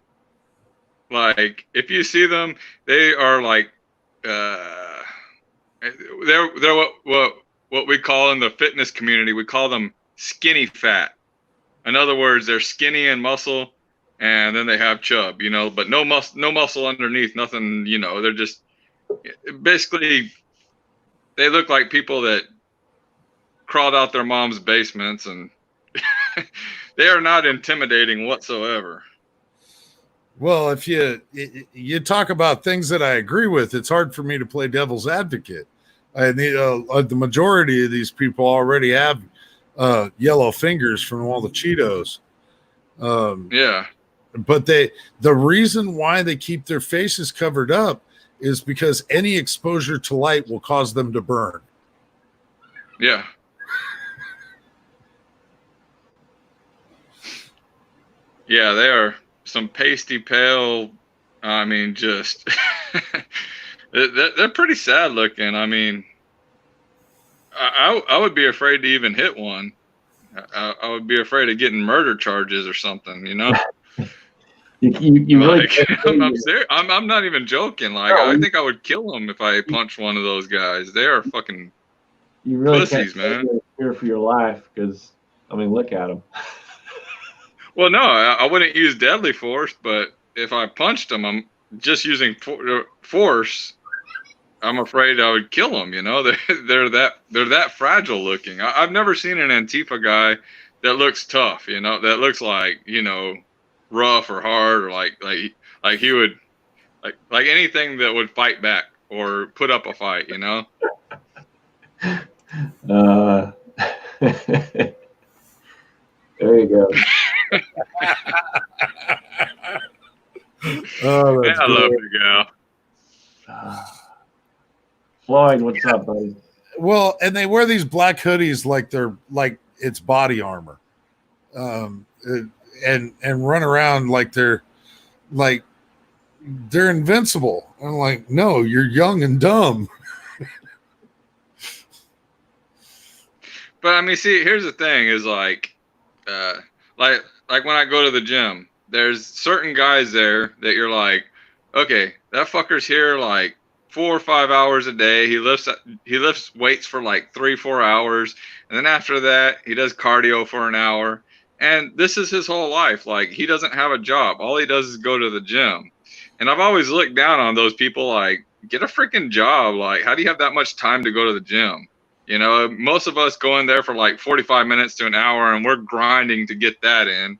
Like, if you see them, they are like, they're what we call in the fitness community, we call them skinny fat. In other words, they're skinny and muscle, and then they have chub, but no muscle underneath, nothing, they're just basically, they look like people that crawled out their mom's basements, and they are not intimidating whatsoever.
Well, if you talk about things that I agree with, it's hard for me to play devil's advocate. The majority of these people already have yellow fingers from all the Cheetos.
Yeah.
But the reason why they keep their faces covered up is because any exposure to light will cause them to burn.
Yeah. Yeah, they are some pasty pale. I mean, just they're pretty sad looking. I mean, I would be afraid to even hit one. I would be afraid of getting murder charges or something.
You really
I'm serious. I'm not even joking. Like, I think I would kill them if I punched one of those guys. They are fucking
you really
pussies,
can't
man.
fear for your life because look at them.
Well, no, I wouldn't use deadly force, but if I punched them, I'm just using force. I'm afraid I would kill them. They're that fragile looking. I've never seen an Antifa guy that looks tough. That looks like rough or hard or like he would like anything that would fight back or put up a fight.
There you go.
Oh,
Yeah, I love the gal.
Floyd, what's up, buddy?
Well, and they wear these black hoodies like it's body armor, and run around like they're invincible. I'm like, no, you're young and dumb.
But I mean, see, here's the thing: is like when I go to the gym, there's certain guys there that you're like, okay, that fucker's here like 4 or 5 hours a day. He lifts weights for like 3-4 hours, and then after that he does cardio for an hour. And this is his whole life. Like, he doesn't have a job. All he does is go to the gym. And I've always looked down on those people. Like, get a freaking job. Like, how do you have that much time to go to the gym? You know, most of us go in there for like 45 minutes to an hour, and we're grinding to get that in.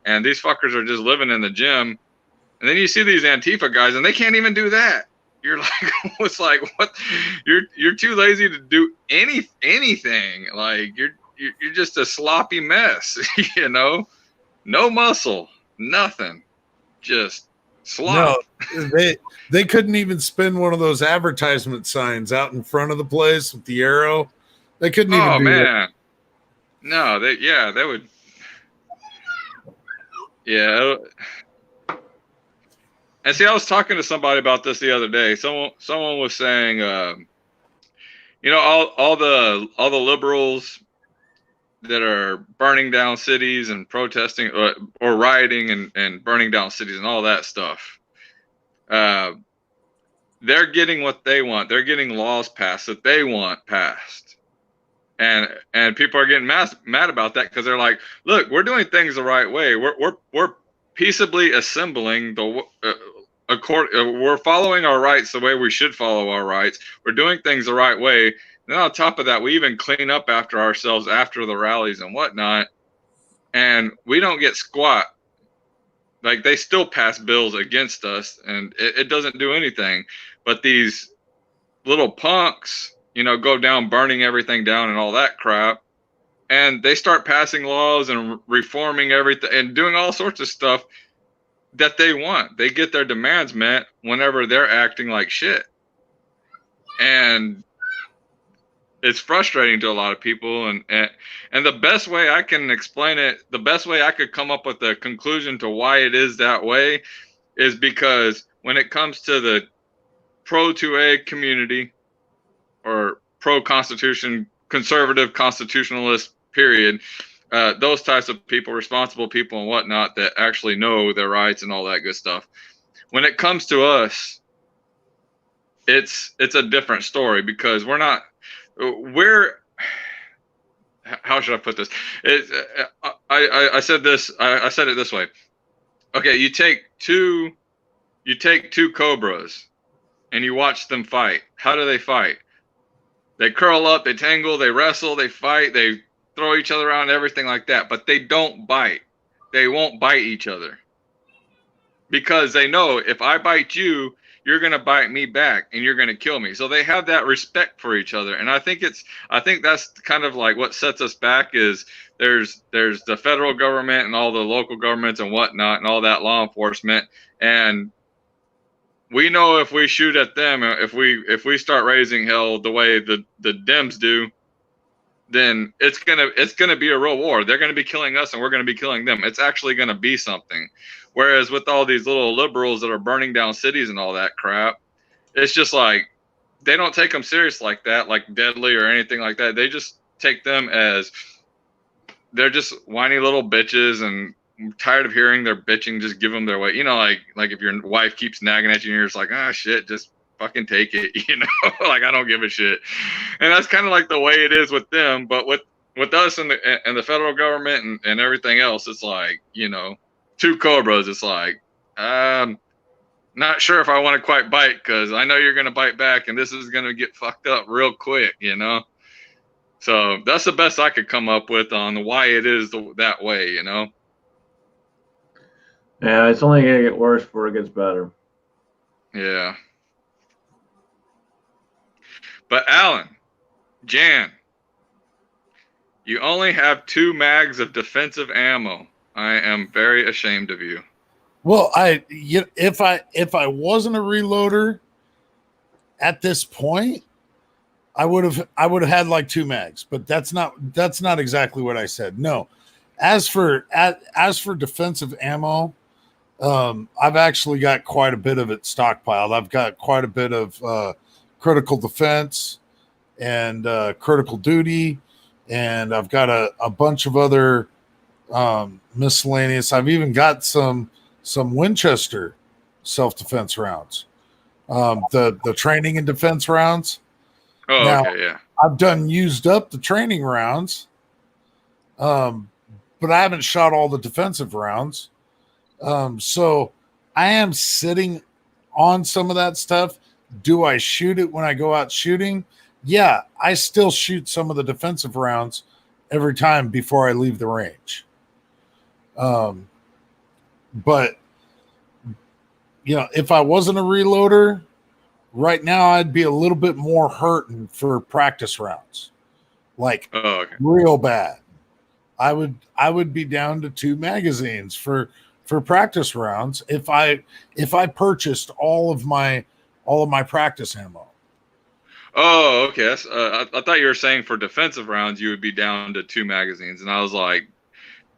And these fuckers are just living in the gym. And then you see these Antifa guys, and they can't even do that. You're like, it's like, what? You're too lazy to do anything. Like, you're just a sloppy mess, you know? No muscle, nothing, just slop.
No, they couldn't even spin one of those advertisement signs out in front of the place with the arrow. They couldn't even.
Oh
do
man,
that.
no, they would. Yeah. And see, I was talking to somebody about this the other day. Someone was saying, you know, all the liberals that are burning down cities and protesting or rioting and burning down cities and all that stuff. They're getting what they want. They're getting laws passed that they want passed. And people are getting mad about that because they're like, look, we're doing things the right way. We're peaceably assembling we're following our rights the way we should follow our rights. We're doing things the right way. And then on top of that, we even clean up after ourselves after the rallies and whatnot. And we don't get squat. Like, they still pass bills against us, and it doesn't do anything. But these little punks, you know, go down burning everything down and all that crap. And they start passing laws and reforming everything and doing all sorts of stuff that they want. They get their demands met whenever they're acting like shit. And it's frustrating to a lot of people. And the best way I can explain it, the best way I could come up with a conclusion to why it is that way is because when it comes to the pro-2A community or pro-constitution, conservative constitutionalist period, those types of people, responsible people and whatnot that actually know their rights and all that good stuff. When it comes to us, it's a different story because how should I put this? I said it this way. Okay, you take two cobras and you watch them fight. How do they fight? They curl up, they tangle, they wrestle, they fight, they throw each other around, everything like that. But they don't bite. They won't bite each other because they know if I bite you, you're going to bite me back and you're going to kill me. So they have that respect for each other. And I think that's kind of like what sets us back is there's the federal government and all the local governments and whatnot and all that law enforcement. And we know if we shoot at them, if we start raising hell the way the Dems do, then it's gonna be a real war. They're gonna be killing us and we're gonna be killing them. It's actually gonna be something. Whereas with all these little liberals that are burning down cities and all that crap, it's just like they don't take them serious like that, like deadly or anything like that. They just take them as they're just whiny little bitches, and I'm tired of hearing their bitching. Just give them their way. You know, like if your wife keeps nagging at you and you're just like, ah, shit, just fucking take it. You know, like I don't give a shit. And that's kind of like the way it is with them. But with us and the federal government and everything else, it's like, you know, two cobras. It's like, not sure if I want to quite bite because I know you're going to bite back and this is going to get fucked up real quick, you know? So that's the best I could come up with on why it is that way, you know?
Yeah, it's only going to get worse before it gets better.
Yeah. But Alan, Jan, you only have 2 mags of defensive ammo. I am very ashamed of you.
Well, if I wasn't a reloader at this point, I would have had like 2 mags, but that's not exactly what I said. No. As for defensive ammo, I've actually got quite a bit of it stockpiled. I've got quite a bit of critical defense and critical duty, and I've got a bunch of other miscellaneous. I've even got some Winchester self-defense rounds. the training and defense rounds.
Oh,
Now,
okay, yeah.
I've done used up the training rounds, but I haven't shot all the defensive rounds. So I am sitting on some of that stuff. Do I shoot it when I go out shooting? Yeah, I still shoot some of the defensive rounds every time before I leave the range. But you know, if I wasn't a reloader right now, I'd be a little bit more hurting for practice rounds, like
Oh, okay.
real bad. I would be down to 2 magazines for practice rounds if I purchased all of my practice ammo.
Oh, okay. That's, I thought you were saying for defensive rounds you would be down to 2 magazines, and I was like,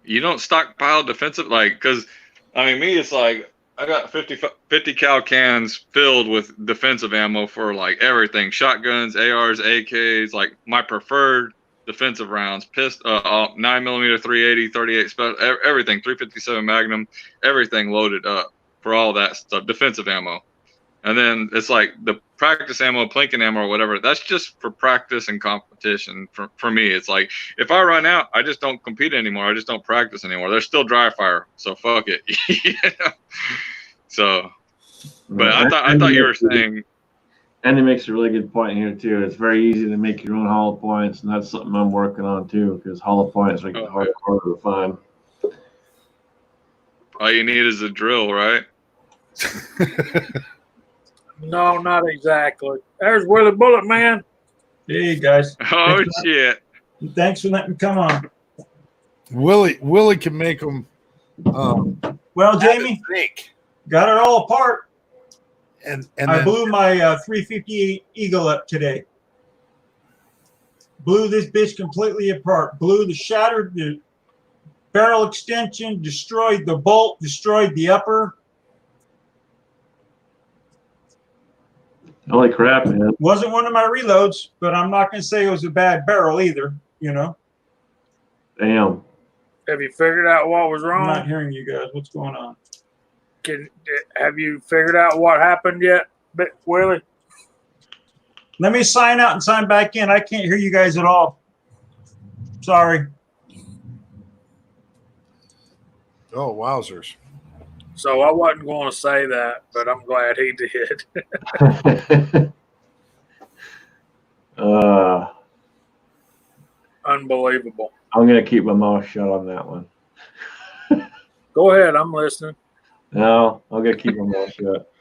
you don't stockpile defensive, like, because I mean, me, it's like I got 50 cal cans filled with defensive ammo for like everything: shotguns, ARs, AKs, like my preferred defensive rounds, 9mm, 380, 38 special, everything, 357 Magnum, everything loaded up for all that stuff, defensive ammo. And then it's like the practice ammo, plinking ammo, or whatever. That's just for practice and competition. For me, it's like if I run out, I just don't compete anymore. I just don't practice anymore. There's still dry fire, so fuck it. You know? So, but I thought you were saying.
Andy makes a really good point here too. It's very easy to make your own hollow points, and that's something I'm working on too. Because hollow points are harder to find.
All you need is a drill, right?
No, not exactly. There's Willie Bullet Man.
Hey guys.
Oh shit!
Thanks for letting me come on.
Willie can make them.
Well, Jamie, got it all apart.
And
I
then,
blew my 358 Eagle up today. Blew this bitch completely apart. Shattered the barrel extension, destroyed the bolt, destroyed the upper.
Holy crap, man!
Wasn't one of my reloads, but I'm not going to say it was a bad barrel either, you know.
Damn.
Have you figured out what was
I'm
wrong?
not hearing you guys. What's going on?
Have you figured out what happened yet, Willie?
Let me sign out and sign back in. I can't hear you guys at all. Sorry.
oh wowzers!
So I wasn't going to say that, but I'm glad he did. Unbelievable.
I'm gonna keep my mouth shut on that one.
Go ahead, I'm listening.
No, I'm gonna keep my mouth shut.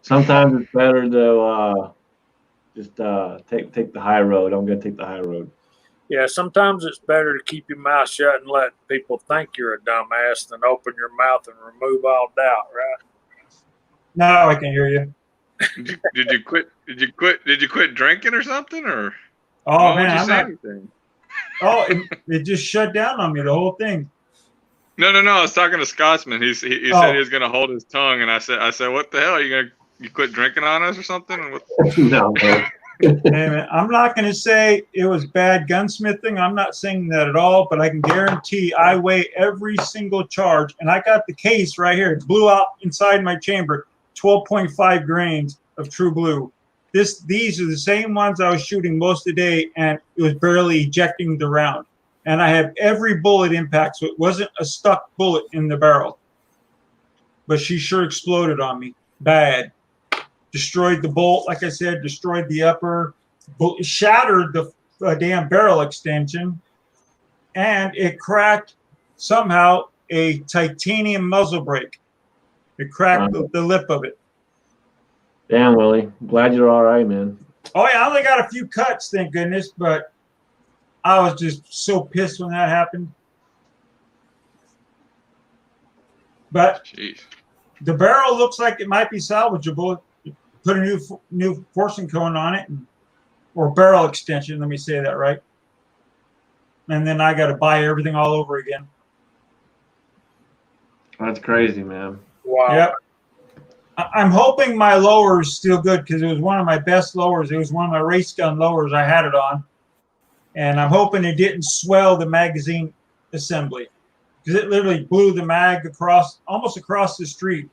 Sometimes it's better to just take the high road. I'm gonna take the high road.
Yeah, sometimes it's better to keep your mouth shut and let people think you're a dumbass than open your mouth and remove all doubt, right?
Now I can hear you.
Did you quit? Did you quit drinking or something? Or
Oh
why
man,
would you
I'm
say
not.
anything?
Oh, it just shut down on me, the whole thing.
No. I was talking to Scotsman. He said he was gonna hold his tongue, and I said, what the hell? Are you quit drinking on us or something?
No, man.
Hey, man, I'm not going to say it was bad gunsmithing. I'm not saying that at all, but I can guarantee I weigh every single charge. And I got the case right here. It blew out inside my chamber, 12.5 grains of true blue. These are the same ones I was shooting most of the day, and it was barely ejecting the round. And I have every bullet impact, so it wasn't a stuck bullet in the barrel. But she sure exploded on me. Bad. Destroyed the bolt, like I said, destroyed the upper, shattered the damn barrel extension, and it cracked somehow a titanium muzzle brake. It cracked the lip of it.
Damn, Willie. Glad you're all right, man.
Oh, yeah, I only got a few cuts, thank goodness, but I was just so pissed when that happened. But
Jeez.
the barrel looks like it might be salvageable. Put a new forcing cone on it, or barrel extension. Let me say that right. And then I got to buy everything all over again.
That's crazy, man.
Wow.
Yep. I'm hoping my lower is still good because it was one of my best lowers. It was one of my race gun lowers I had it on, and I'm hoping it didn't swell the magazine assembly. because it literally blew the mag almost across the street.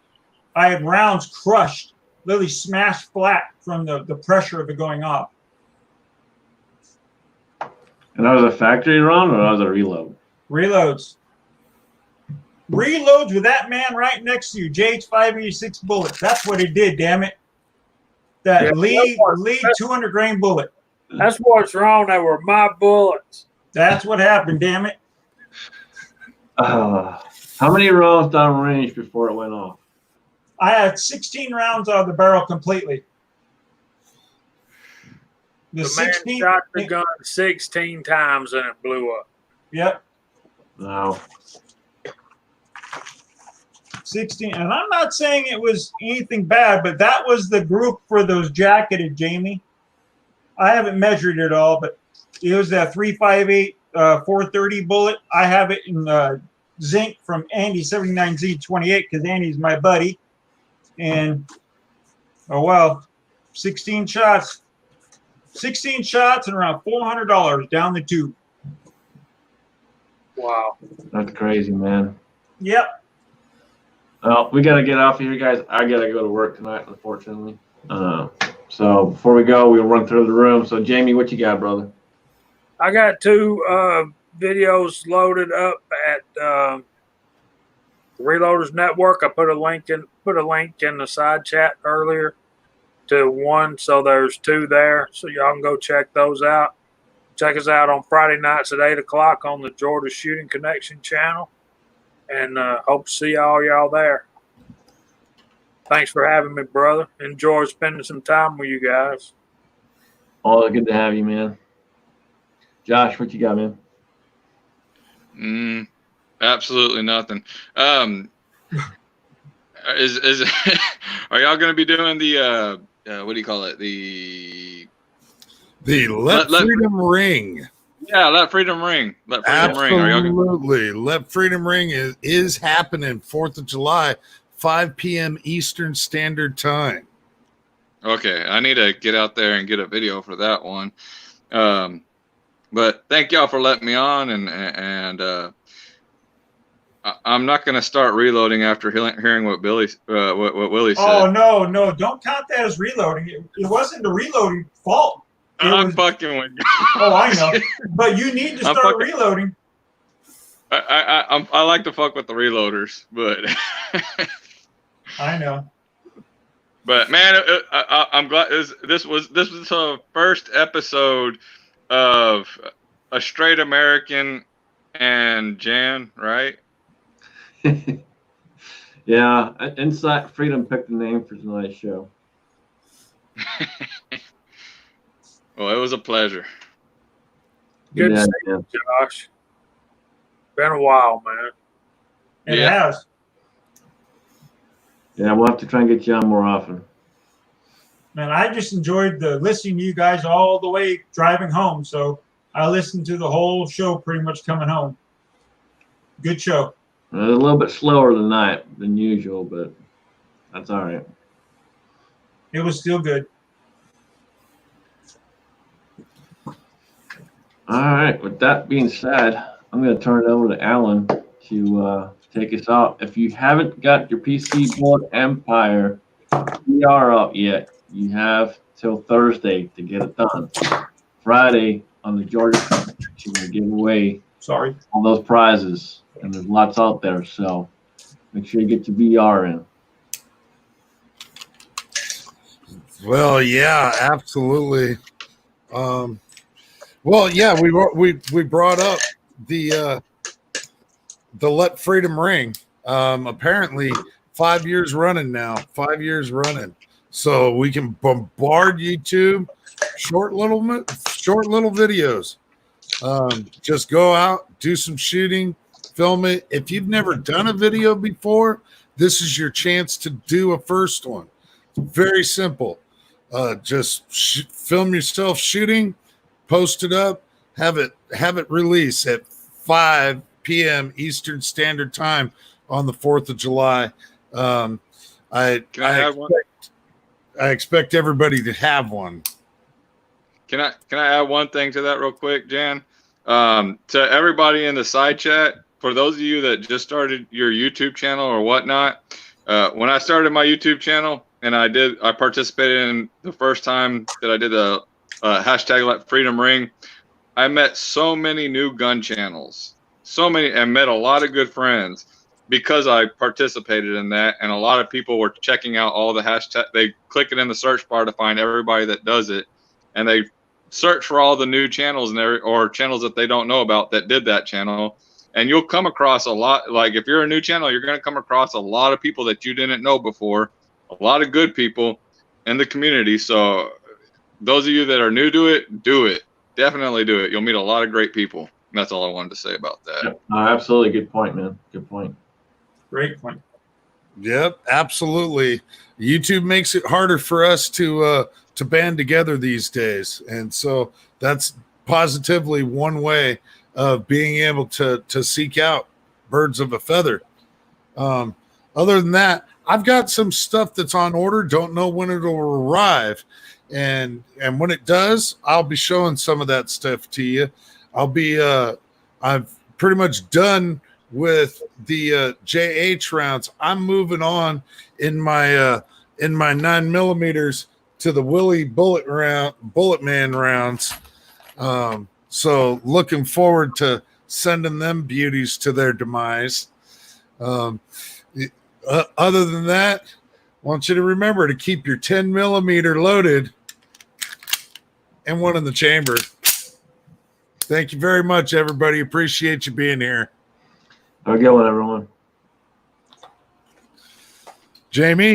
I had rounds crushed, literally smashed flat from the pressure of it going off.
And that was a factory run or that was a reload?
Reloads with that man right next to you, JH586 bullet. That's what it did, damn it. That lead 200 grain bullet.
That's what's wrong. They were my bullets.
That's what happened, damn it.
How many rounds down range before it went off?
I had 16 rounds out of the barrel completely.
The man shot the gun 16 times and it blew up.
Yep.
No.
16. And I'm not saying it was anything bad, but that was the group for those jacketed, Jamie. I haven't measured it all, but it was that 358 430 bullet. I have it in zinc from Andy 79Z28 because Andy's my buddy. And, oh, well, 16 shots. 16 shots and around $400 down the tube.
Wow.
That's crazy, man.
Yep.
Well, we got to get off of here, guys. I got to go to work tonight, unfortunately. So before we go, we'll run through the room. So, Jamie, what you got, brother?
I got 2 videos loaded up at Reloaders Network. I put a link in the side chat earlier to one, so there's 2 there. So y'all can go check those out. Check us out on Friday nights at 8 o'clock on the Georgia Shooting Connection channel. And hope to see y'all there. Thanks for having me, brother. Enjoy spending some time with you guys.
Oh, good to have you, man. Josh, what you got, man?
Absolutely nothing. Is are y'all going to be doing the what do you call it? The
Let Freedom Ring.
Yeah, Let Freedom Ring. Let Freedom Ring.
Absolutely. Let Freedom Ring is happening 4th of July, 5 p.m. Eastern Standard Time.
Okay, I need to get out there and get a video for that one. But thank y'all for letting me on, and I'm not going to start reloading after hearing what Willie said.
Oh no! Don't count that as reloading. It wasn't the reloading fault.
I'm fucking with you.
Oh, I know. But you need to start reloading.
I like to fuck with the reloaders, but
I know.
But man, I'm glad this was the first episode of A Straight American and Jan, right?
Yeah, Inside Freedom picked the name for tonight's show.
Well, it was a pleasure.
Good to see you, Josh. Been a while, man.
It has.
Yeah, we'll have to try and get you on more often.
Man, I just enjoyed listening to you guys all the way driving home. So I listened to the whole show pretty much coming home. Good show.
It was a little bit slower than usual, but that's all right.
It was still good.
All right. With that being said, I'm going to turn it over to Alan to take us out. If you haven't got your PC Bullet Empire PR up yet, you have till Thursday to get it done. Friday on the Georgia Connection, we give away all those prizes, and there's lots out there. So make sure you get your VR in.
Well, yeah, absolutely. Well, yeah, we brought up the Let Freedom Ring. Apparently, 5 years running now. 5 years running. So we can bombard YouTube, short little videos. Just go out, do some shooting, film it. If you've never done a video before, this is your chance to do a first one. Very simple. Just film yourself shooting, post it up, have it release at 5 p.m. Eastern Standard Time on the 4th of July. I expect everybody to have one.
Can I add one thing to that real quick, Jan? To everybody in the side chat, for those of you that just started your YouTube channel or whatnot, when I started my YouTube channel and I participated in the first time that I did a hashtag Let Freedom Ring, I met so many new gun channels, and met a lot of good friends because I participated in that. And a lot of people were checking out all the hashtag. They click it in the search bar to find everybody that does it, and they search for all the new channels or channels that they don't know about that did that channel. And you'll come across a lot. Like if you're a new channel, you're going to come across a lot of people that you didn't know before, a lot of good people in the community. So those of you that are new to it, do it. Definitely do it. You'll meet a lot of great people. And that's all I wanted to say about that.
Absolutely. Good point, man. Good point.
Great point.
Yep, absolutely. YouTube makes it harder for us to band together these days, and so that's positively one way of being able to seek out birds of a feather. Other than that, I've got some stuff that's on order. Don't know when it'll arrive, and when it does, I'll be showing some of that stuff to you. I've pretty much done with the JH rounds. I'm moving on in my 9mm to the Willie Bullet Man rounds. So looking forward to sending them beauties to their demise. Other than that, I want you to remember to keep your 10mm loaded and one in the chamber. Thank you very much, everybody. Appreciate you being here.
Have a good one, everyone.
Jamie?